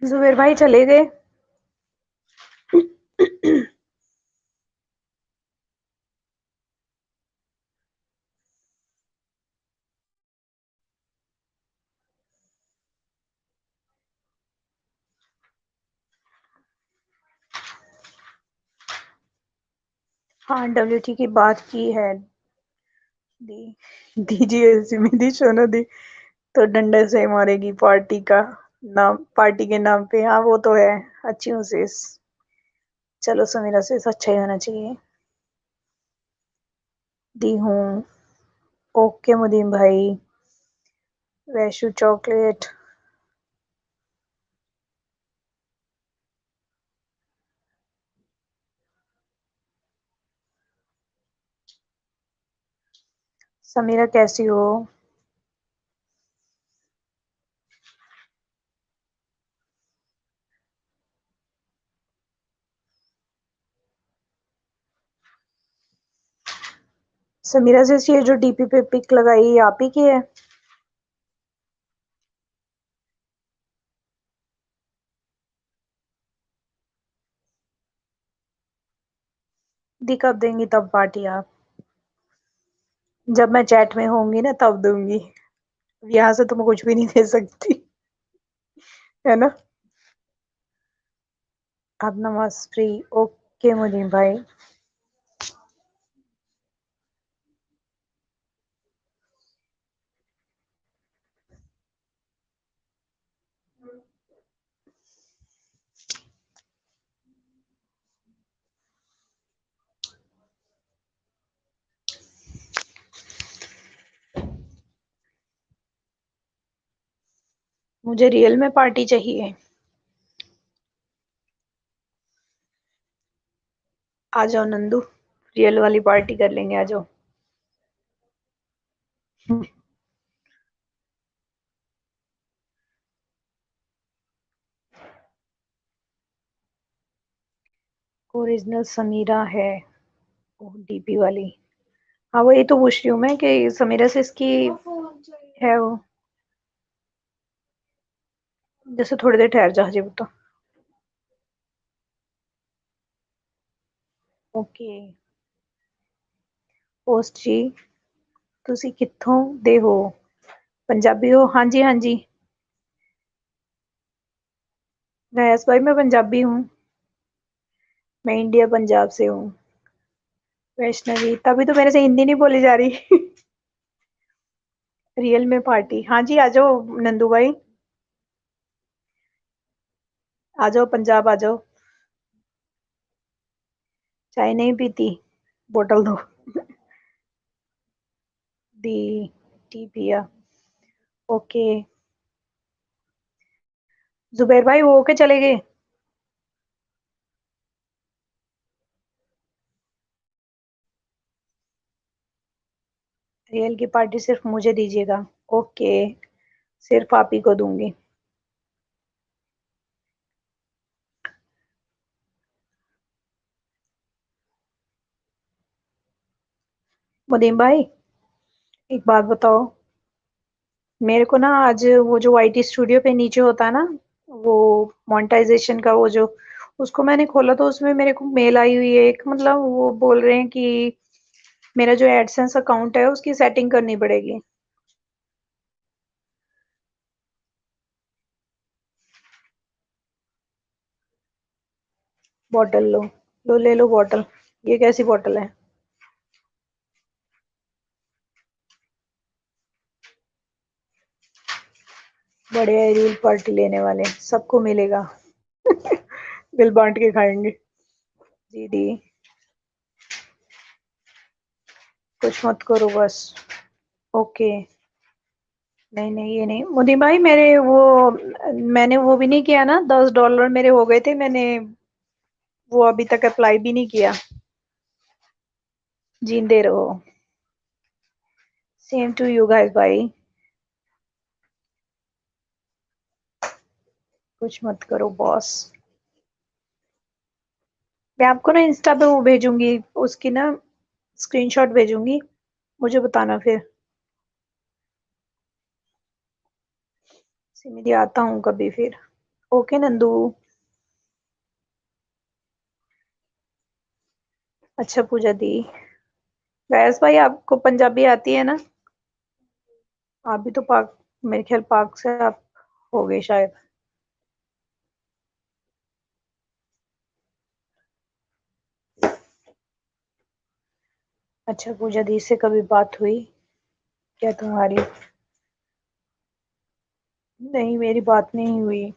जुबेर भाई चले गए। हाँ डब्ल्यूटी की बात की है। दी दीजिए सिमी सोना दी तो डंडे से मारेगी पार्टी का नाम, पार्टी के नाम पे। हाँ वो तो है। अच्छी हूँ सिस। चलो समीरा सिस अच्छा ही होना चाहिए। दी हूँ। ओके मुदीम भाई। वैशु चॉकलेट। समीरा कैसी हो? समीरा सिस ये जो डीपी पे पिक लगाई ये आप ही की है? दी कब देंगी तब पार्टी आप? जब मैं चैट में होंगी ना तब दूंगी। यहाँ से तो मैं कुछ भी नहीं दे सकती। है ना। आप नमाज फ्री। ओके मुनीम भाई। मुझे रियल में पार्टी चाहिए। आ जाओ नंदू, रियल वाली पार्टी कर लेंगे, आ जाओ। ओरिजिनल समीरा है वो डीपी वाली। हाँ वही तो पूछ रही हूँ मैं कि समीरा से इसकी है वो। जैसे थोड़ी देर ठहर जा हजे तो। ओके। पोस्ट जी ਤੁਸੀਂ ਕਿੱਥੋਂ ਦੇ ਹੋ? पंजाबी हो? हाँ जी हाँ जी। गैस भाई मैं पंजाबी हूँ। मैं इंडिया पंजाब से हूँ। वैष्णवी तभी तो मेरे से हिंदी नहीं बोली जा रही। रियल में पार्टी, हाँ जी आ जाओ नंदू भाई, आ जाओ पंजाब आ जाओ। चाय नहीं पीती? बोतल दो। दी टी पिया। ओके। जुबैर भाई वो के चले गए? रियल की पार्टी सिर्फ मुझे दीजिएगा। ओके, सिर्फ आप ही को दूंगी। मुदीम भाई एक बात बताओ, मेरे को ना आज वो जो वाईटी स्टूडियो पे नीचे होता है ना, वो मोनेटाइजेशन का वो जो, उसको मैंने खोला तो उसमें मेरे को मेल आई हुई है एक, मतलब वो बोल रहे हैं कि मेरा जो एडसेंस अकाउंट है उसकी सेटिंग करनी पड़ेगी। बॉटल लो, लो ले लो बॉटल। ये कैसी बॉटल है? बढ़िया है, रील पार्टी लेने वाले सबको मिलेगा। बिल बांट के खाएंगे। जी दी, कुछ मत करो बस। ओके। नहीं नहीं ये नहीं मोदी भाई, मेरे वो, मैंने वो भी नहीं किया ना, $10 मेरे हो गए थे, मैंने वो अभी तक अप्लाई भी नहीं किया। जींदे रहो। सेम टू यू गाइस भाई। कुछ मत करो बॉस। मैं आपको ना इंस्टा पे वो भेजूंगी, उसकी ना स्क्रीनशॉट भेजूंगी, मुझे बताना फिर। सिमिली आता हूँ कभी फिर। ओके नंदू। अच्छा पूजा दी। वैस भाई आपको पंजाबी आती है ना? आप भी तो पाक, मेरे ख्याल पाक से आप हो गए शायद। अच्छा पूजा दी से कभी बात हुई क्या तुम्हारी? नहीं मेरी बात नहीं हुई।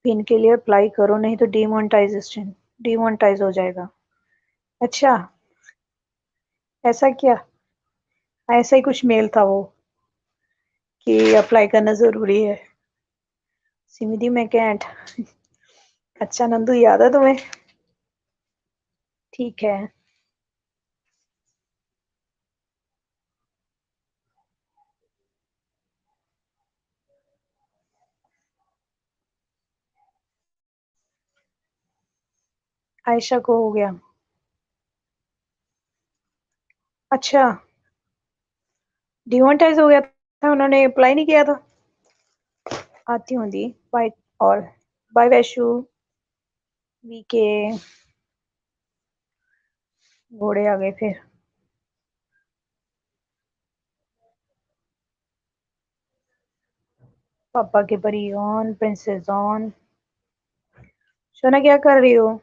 पिन के लिए अप्लाई करो नहीं तो डिमोनेटाइजेशन, डिमोनेटाइज हो जाएगा। अच्छा ऐसा क्या? ऐसा ही कुछ मेल था वो कि अप्लाई करना जरूरी है। सिमिदी में कैंट। अच्छा नंदू याद है तुम्हें? ठीक है। आयशा को हो गया? अच्छा डिमोनेटाइज हो गया था, उन्होंने अप्लाई नहीं किया था। आती हूँ दी। बाय। और बाय वैशु। वीके। घोड़े आ गए फिर। पापा के परी ऑन, प्रिंसेस ऑन। सोना क्या कर रही हो?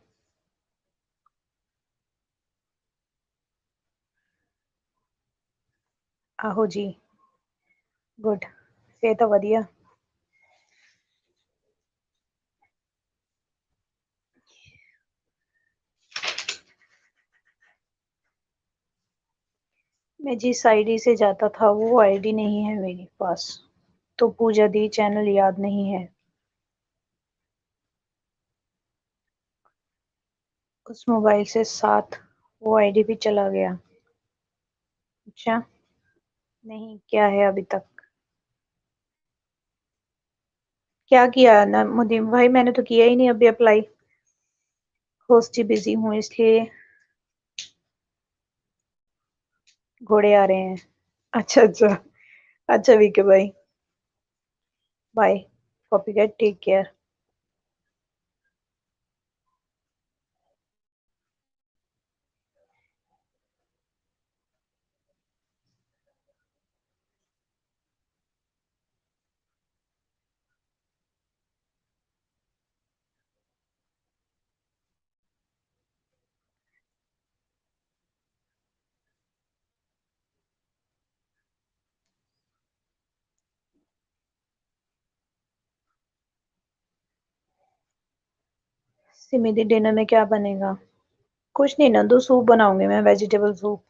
आहो जी, गुड, फिर तो वधिया। मैं जिस आईडी से जाता था वो आईडी नहीं है मेरे पास, तो पूजा दी चैनल याद नहीं है। उस मोबाइल से साथ वो आईडी भी चला गया। अच्छा, नहीं क्या है अभी तक? क्या किया ना मुदीम भाई? मैंने तो किया ही नहीं अभी अप्लाई। होस्टी बिजी हूँ इसलिए घोड़े आ रहे हैं। अच्छा अच्छा। अच्छा विके भाई, बाय। Copycat, take care. सिमिदी डिनर में क्या बनेगा? कुछ नहीं नंदू, सूप बनाऊंगी मैं, वेजिटेबल सूप।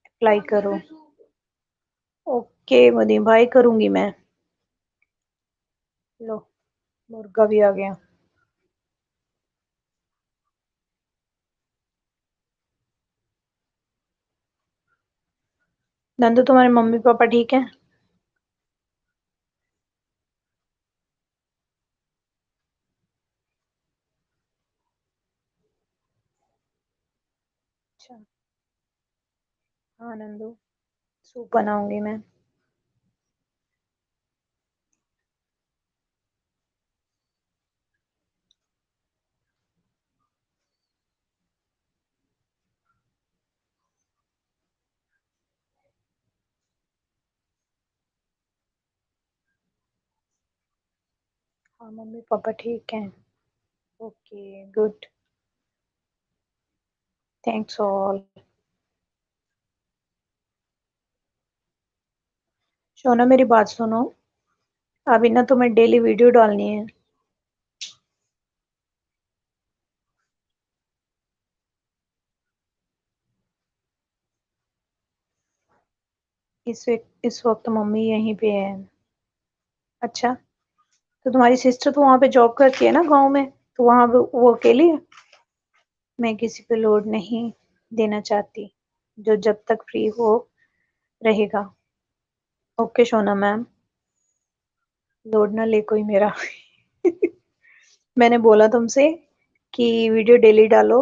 अप्लाई करो। ओके मुदीम भाई, करूंगी मैं। लो, मुर्गा भी आ गया। नंदू तुम्हारे मम्मी पापा ठीक है? अच्छा। हाँ नंदू, सूप बनाऊंगी मैं। हाँ मम्मी पापा ठीक हैं। Okay good, thanks all. सोना मेरी बात सुनो, अभी ना तुम्हें डेली वीडियो डालनी है। इस वक्त मम्मी यहीं पे है। अच्छा, तो तुम्हारी सिस्टर तो वहां पे जॉब करती है ना गांव में, तो वहां वो अकेली है? मैं किसी पे लोड नहीं देना चाहती, जो जब तक फ्री हो रहेगा। ओके सोना मैम, लोड ना ले कोई मेरा। मैंने बोला तुमसे कि वीडियो डेली डालो।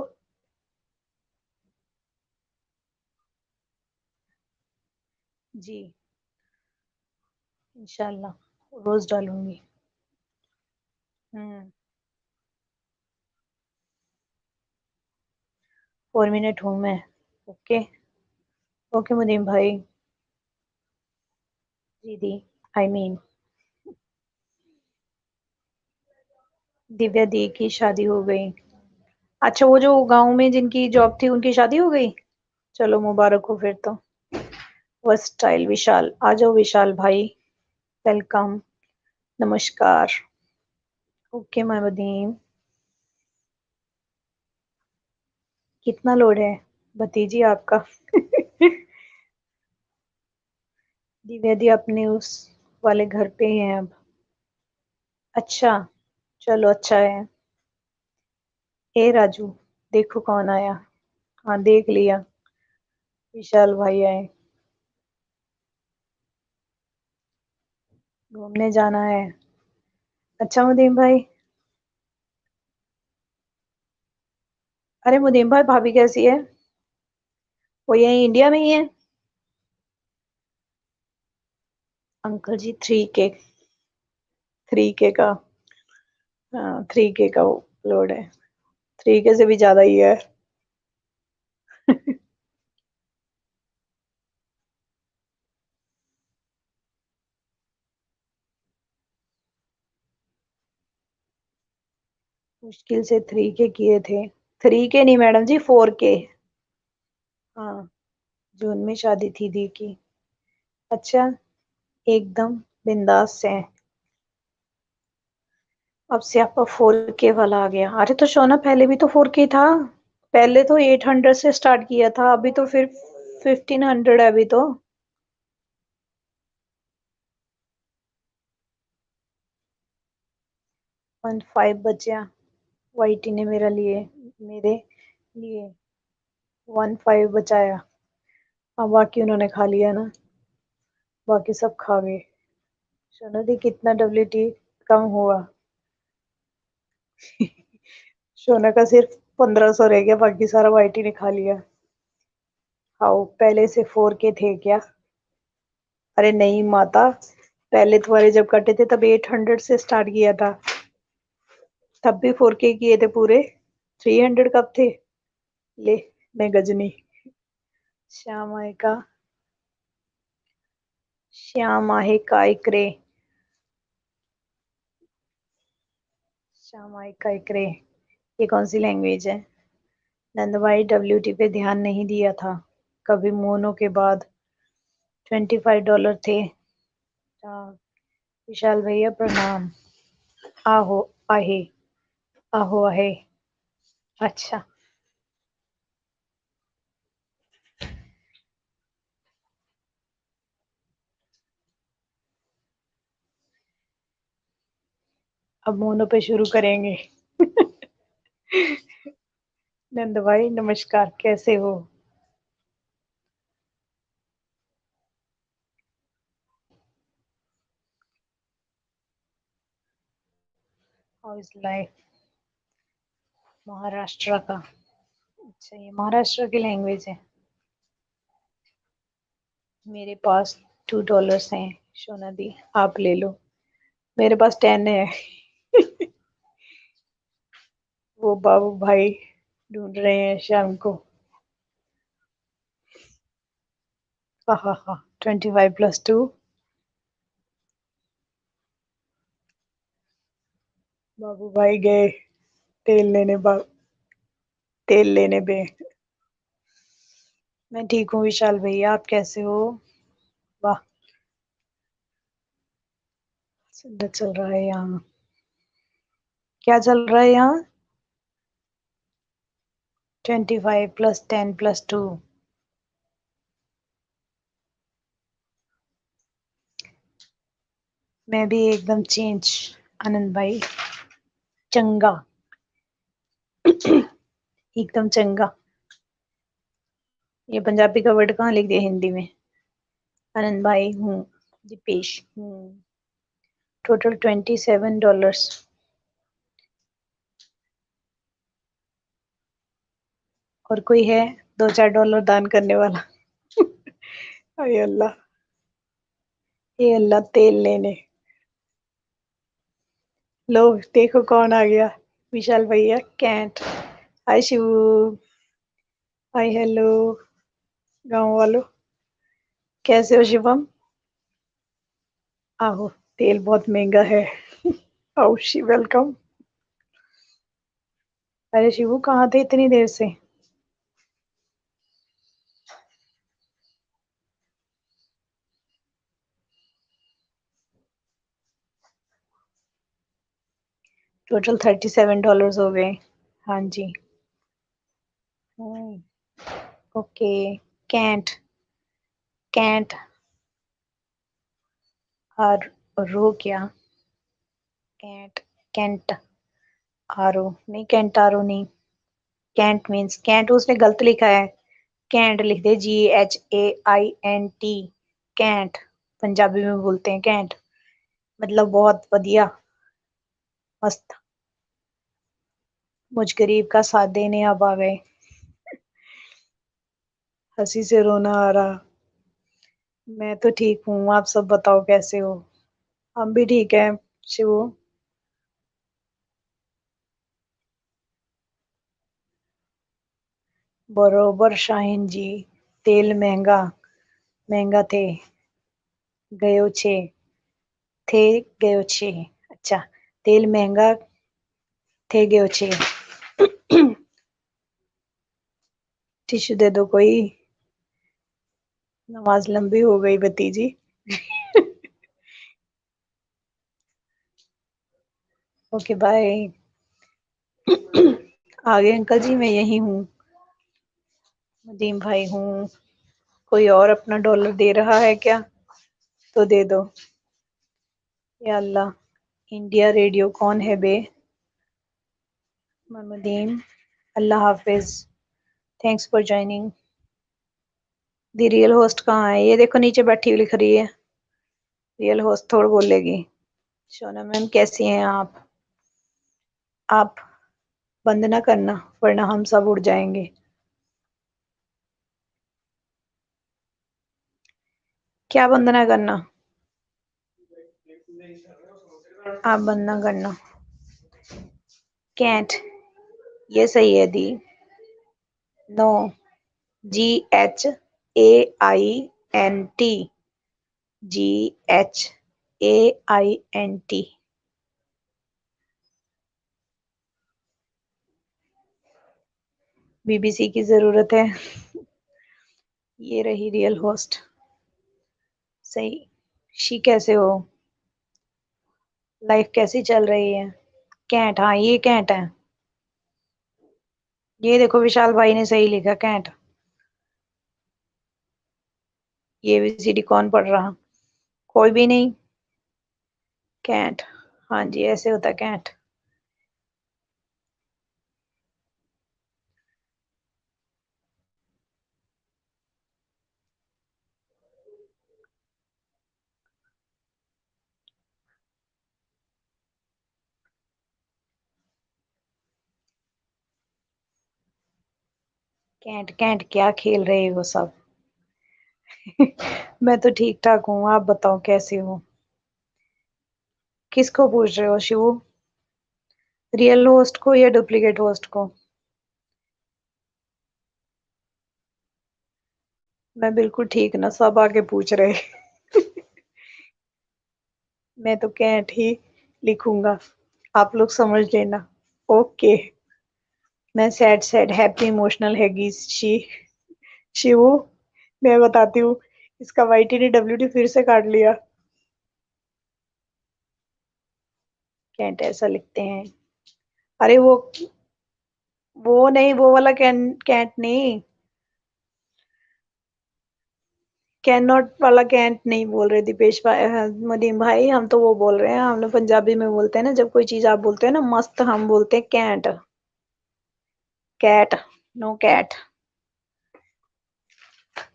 जी, इंशाल्लाह रोज डालूंगी। हम्म, 4 मिनट हूँ मैं। ओके। ओके मुदीम भाई। दीदी, आई मीन दिव्या दी की शादी हो गई। अच्छा, वो जो गांव में जिनकी जॉब थी उनकी शादी हो गई? चलो मुबारक हो फिर तो। वर्सटाइल विशाल, आ जाओ विशाल भाई, वेलकम, नमस्कार। ओके माय वदीम, कितना लोड है भतीजी आपका? दिव्या दी अपने उस वाले घर पे ही है अब। अच्छा, चलो अच्छा है। ए राजू, देखो कौन आया। हाँ देख लिया, विशाल भाई आए। घूमने जाना है? अच्छा मुदीम भाई। अरे मुदीम भाई, भाभी कैसी है? वो यही इंडिया में ही है? अंकल जी 3K, 3K का। हाँ 3K का वो लोड है, 3K से भी ज्यादा ही है। मुश्किल से 3 के किए थे। 3 के नहीं मैडम जी, 4 के। हाँ, जून में शादी थी दी की। अच्छा, एकदम बिंदास है। अब से आपका 4 के वाला आ गया। अरे तो सोना पहले भी तो 4 के था। पहले तो 800 से स्टार्ट किया था, अभी तो फिर 1500 है अभी तो। 15 बचा। वाईटी ने मेरे लिए 15 बचाया। अब बाकी उन्होंने खा लिया ना, बाकी सब खा गए। सोना दी कितना डब्ल्यूटी कम हुआ? सोना का सिर्फ 1500 रह गया, बाकी सारा वाईटी ने खा लिया। हाउ, पहले से 4 के थे क्या? अरे नहीं माता, पहले तुम्हारे जब कटे थे तब 800 से स्टार्ट किया था, तब भी 4 के किए थे पूरे। 300 कब थे? ले, मैं गजनी। श्याम आए का, श्याम आहे काय करे, श्याम आए काय करे। ये कौन सी लैंग्वेज है? नंद भाई डब्ल्यूटी पे ध्यान नहीं दिया था कभी। मोनो के बाद $25 थे। हाँ, विशाल भैया प्रणाम। आहो आहे, आहो आहे। अच्छा, अब मोनो पे शुरू करेंगे। नंद भाई नमस्कार, कैसे हो? How is life? महाराष्ट्र का। अच्छा, ये महाराष्ट्र की लैंग्वेज है। मेरे पास $2 हैं सोना दी, आप ले लो। मेरे पास 10 है। वो बाबू भाई ढूंढ रहे हैं शाम को। हा, 25 + 2। बाबू भाई गए तेल लेने, तेल लेने पे। मैं ठीक हूँ विशाल भैया, आप कैसे हो? वाह, सुंदर चल रहा है यहाँ। क्या चल रहा है यहाँ? 25 + 10 + 2। मैं भी एकदम चेंज, आनंद भाई। चंगा, एकदम चंगा। ये पंजाबी का वर्ड कहाँ लिख दिया हिंदी में? आनंद भाई हूँ, दीपेश हूँ। टोटल $27। और कोई है $2-4 दान करने वाला? अरे अल्लाह, ये अल्लाह तेल लेने। लो देखो कौन आ गया, विशाल भैया कैंट। हाय शिवू, हाय हेलो गाँव वालों, कैसे हो शिवम? आहो, तेल बहुत महंगा है। आओ शी, वेलकम। अरे शिवू कहाँ थे इतनी देर से? टोटल $37 हो गए। हाँ जी। ओके, कैंट, कैंट और रो क्या? कैंट, कैंट आरो नहीं, कैंट आरो नहीं। कैंट मीन्स कैंट, उसने गलत लिखा है। कैंट लिख दे, GHAINT। कैंट पंजाबी में बोलते हैं कैंट, मतलब बहुत बढ़िया, मस्त। मुझ गरीब का साथ देने अब आ गए। हंसी से रोना आ रहा। मैं तो ठीक हूँ, आप सब बताओ कैसे हो? हम भी ठीक है शिवू। बरोबर शाहीन जी, तेल महंगा, महंगा थे, गयो छे, थे गयो छे। अच्छा, तेल महंगा थे गए अच्छे। टिश्यू दे दो कोई, नमाज लंबी हो गई भतीजी। Okay bye. आगे अंकल जी, मैं यही हूँ, नदीम भाई हूँ। कोई और अपना डॉलर दे रहा है क्या तो दे दो। या अल्लाह, इंडिया रेडियो कौन है बे? मोहम्मदीन, अल्लाह हाफिज, thanks for joining. The real host कहाँ है? ये देखो नीचे बैठी हुई लिख रही है, रियल होस्ट थोड़ा बोलेगी। शोना मैम कैसी हैं आप बंद ना करना वरना हम सब उड़ जाएंगे। क्या बंद ना करना? आप बंद ना करना। कैंट, ये सही है दी। No, GHAINT, GHAINT। BBC की जरूरत है। ये रही रियल होस्ट। सही। शी कैसे हो? लाइफ कैसी चल रही है? कैंट, हाँ ये कैंट है। ये देखो विशाल भाई ने सही लिखा कैंट। ये ABCD कौन पढ़ रहा? कोई भी नहीं। कैंट, हाँ जी ऐसे होता कैंट। कैंट कैंट क्या खेल रहे हो सब? मैं तो ठीक ठाक हूँ, आप बताओ कैसे हो? किसको पूछ रहे हो शिवू? रियल होस्ट को या डुप्लीकेट होस्ट को? मैं बिल्कुल ठीक ना, सब आके पूछ रहे। मैं तो कैंट ही लिखूंगा, आप लोग समझ लेना। ओके। मैं सैड सैड हैप्पी इमोशनल हैगी शी। शिवू, मैं बताती हूँ, इसका YT ने WT फिर से काट लिया। कैंट ऐसा लिखते हैं। अरे वो नहीं, वो वाला कैंट नहीं, कैन नॉट वाला कैंट नहीं बोल रहे दीपेश भाई, मदीम भाई हम तो वो बोल रहे हैं, हम लोग पंजाबी में बोलते हैं ना, जब कोई चीज आप बोलते हैं ना मस्त, हम बोलते हैं कैंट। Cat, no cat.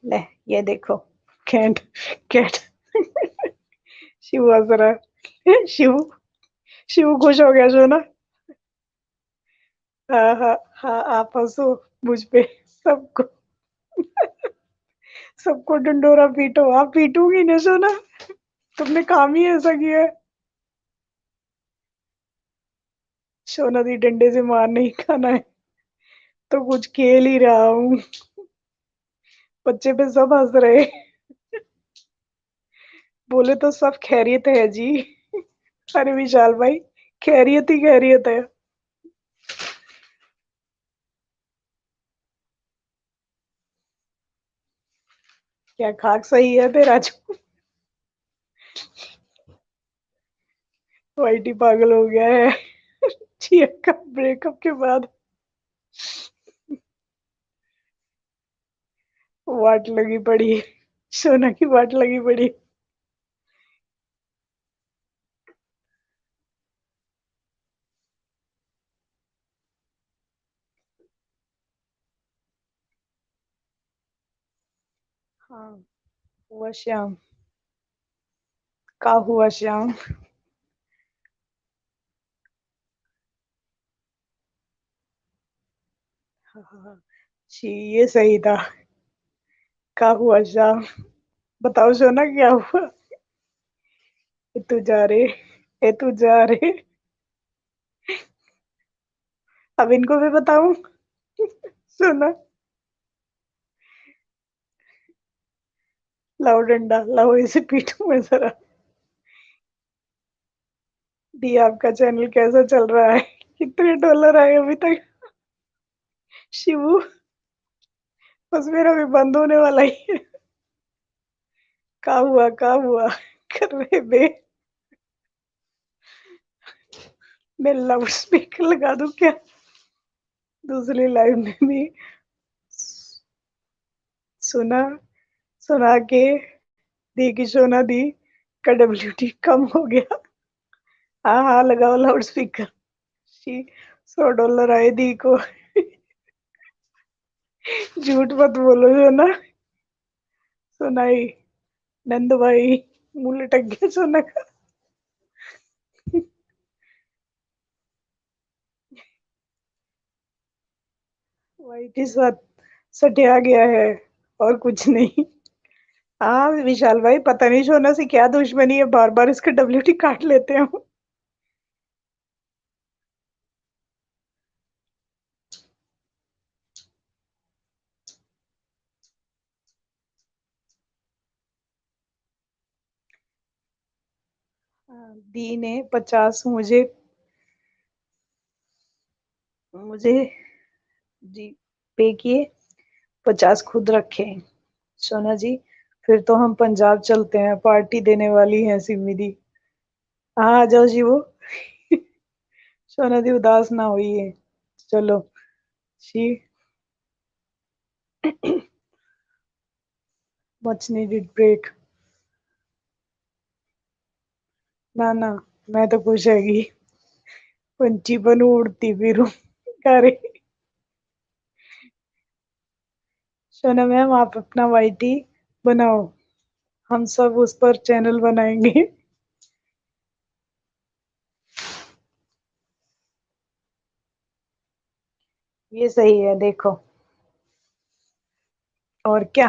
ले, ये देखो कैंट, कैट। शिव हंस रहा है। शिव, शिव खुश हो गया जो ना। हाँ हाँ हाँ, आप हंसो मुझ पे, सबको, सबको डंडोरा पीटो, आप पीटूंगी ना सोना, तुमने काम ही ऐसा किया है। सोना दी डंडे से मार नहीं खाना है तो कुछ खेल ही रहा हूँ। बच्चे पे सब हंस रहे, बोले तो सब खैरियत है जी। अरे विशाल भाई, खैरियत ही खैरियत है। क्या खाक सही है तेरा? वाइटी पागल हो गया है। जिया का ब्रेकअप के बाद वाट लगी पड़ी, सोना की वाट लगी पड़ी। हाँ, हुआ श्याम, का हुआ श्याम? हाँ, छी, ये सही था। का हुआ श्याम? बताओ सोना क्या हुआ? ए तू जा रे, ए तू जा रे। अब इनको भी बताऊं? सोना, लाओ डंडा, लाओ इसे पीटू मैं जरा। दी आपका चैनल कैसा चल रहा है? कितने डॉलर आए अभी तक शिवू? बस मेरा भी बंद होने वाला ही है। का हुआ कर रहे बे। मैं लाउड स्पीकर लगा दूं क्या दूसरी लाइव में भी? सुना सुना के दी की सोना दी का WT कम हो गया। हाँ हाँ लगाओ लाउड स्पीकर। 100 डॉलर आए दी को। झूठ मत बोलो सोना। सुनाई नंद भाई मुंह लटक गया सोना का। वाइटी साथ सटिया गया है और कुछ नहीं। हाँ विशाल भाई पता नहीं सोना से क्या दुश्मनी है, बार बार इसका WT काट लेते हैं हम। दी ने 50 मुझे मुझे जी पे किए, 50 खुद रखे। सोना जी फिर तो हम पंजाब चलते हैं, पार्टी देने वाली है सिमी दी। हाँ आ जाओ शिवू। सोना दी उदास ना हुई है। चलो शी मच नीडेड ब्रेक। ना ना मैं तो खुश हैगी, पंछी बनू उड़ती फिरूं करे। सोना मैम आप अपना वाईटी बनाओ, हम सब उस पर चैनल बनाएंगे। ये सही है देखो। और क्या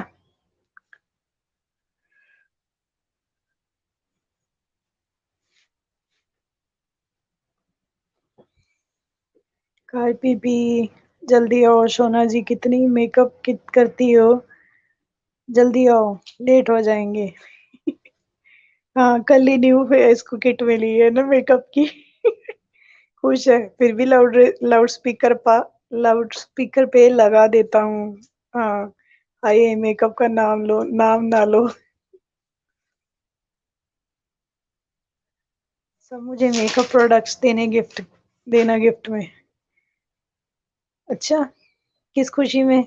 काय पी जल्दी आओ सोना जी, कितनी मेकअप कित करती हो, जल्दी आओ लेट हो जाएंगे। हाँ कल ही न्यू फेस को किट मिली है ना मेकअप की। खुश है फिर भी लाउड स्पीकर पे लगा देता हूँ। हाँ आइए मेकअप का नाम लो, नाम ना लो। सब मुझे मेकअप प्रोडक्ट्स देना गिफ्ट में। अच्छा किस खुशी में?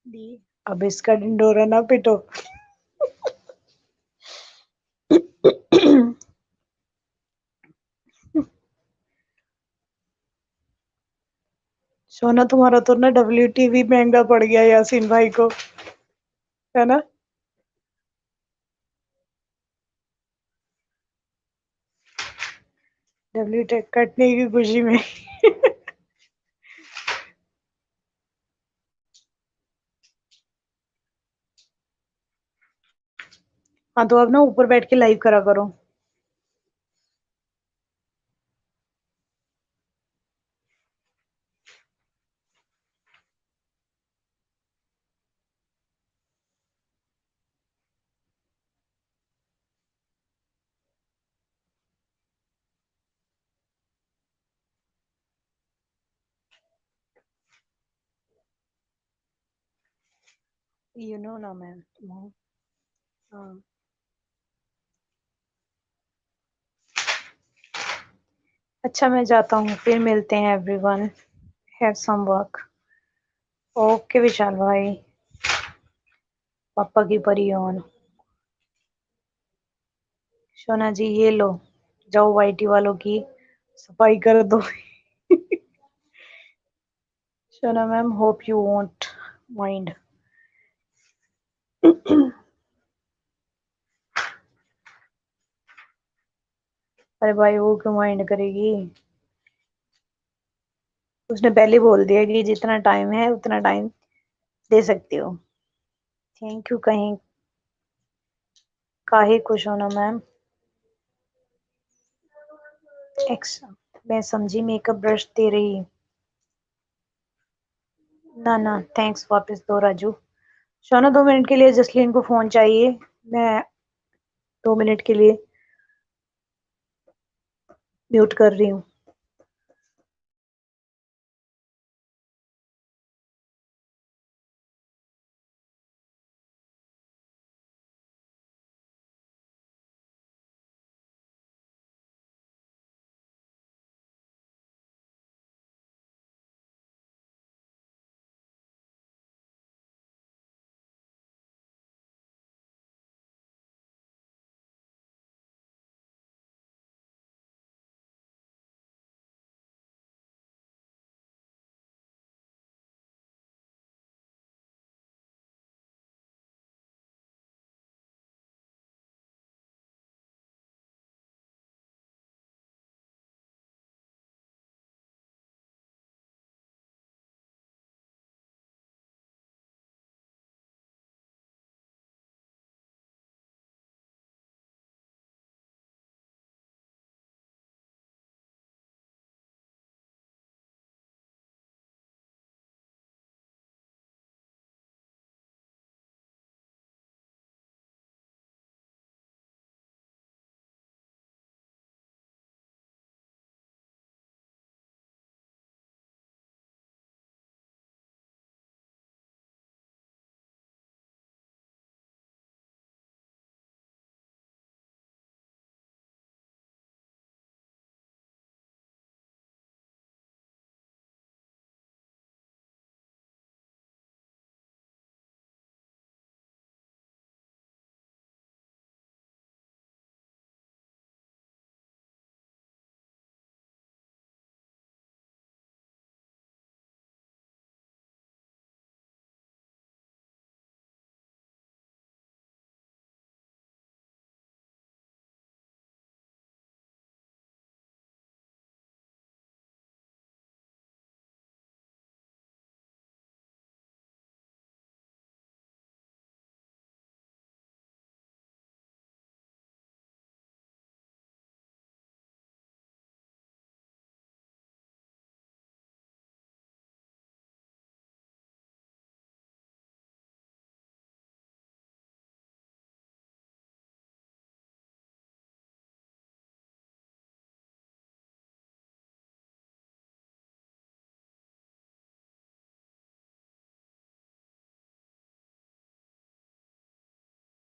दी अब इसका ढिंडोरा ना पिटो। सोना तुम्हारा तो ना WTV महंगा पड़ गया यासीन भाई को, है ना? WT कटने की खुशी में। हाँ तो अब ना ऊपर बैठ के लाइव करा करो। यू नो ना मैम। हाँ अच्छा मैं जाता हूँ, फिर मिलते हैं everyone. Have some work. Okay Vishal भाई, पापा की परी ऑन। सोना जी ये लो, जाओ वाईटी वालों की सफाई कर दो। सोना ma'am hope you won't mind. अरे भाई वो क्यों माइंड करेगी, उसने पहले बोल दिया कि जितना टाइम है उतना टाइम दे सकती हो। थैंक यू कहीं काहे खुश होना मैम। एक्स मैं समझी मेकअप ब्रश दे रही। ना ना थैंक्स, वापस दो राजू। शोना 2 मिनट के लिए जसलीन को फोन चाहिए, मैं 2 मिनट के लिए म्यूट कर रही हूँ।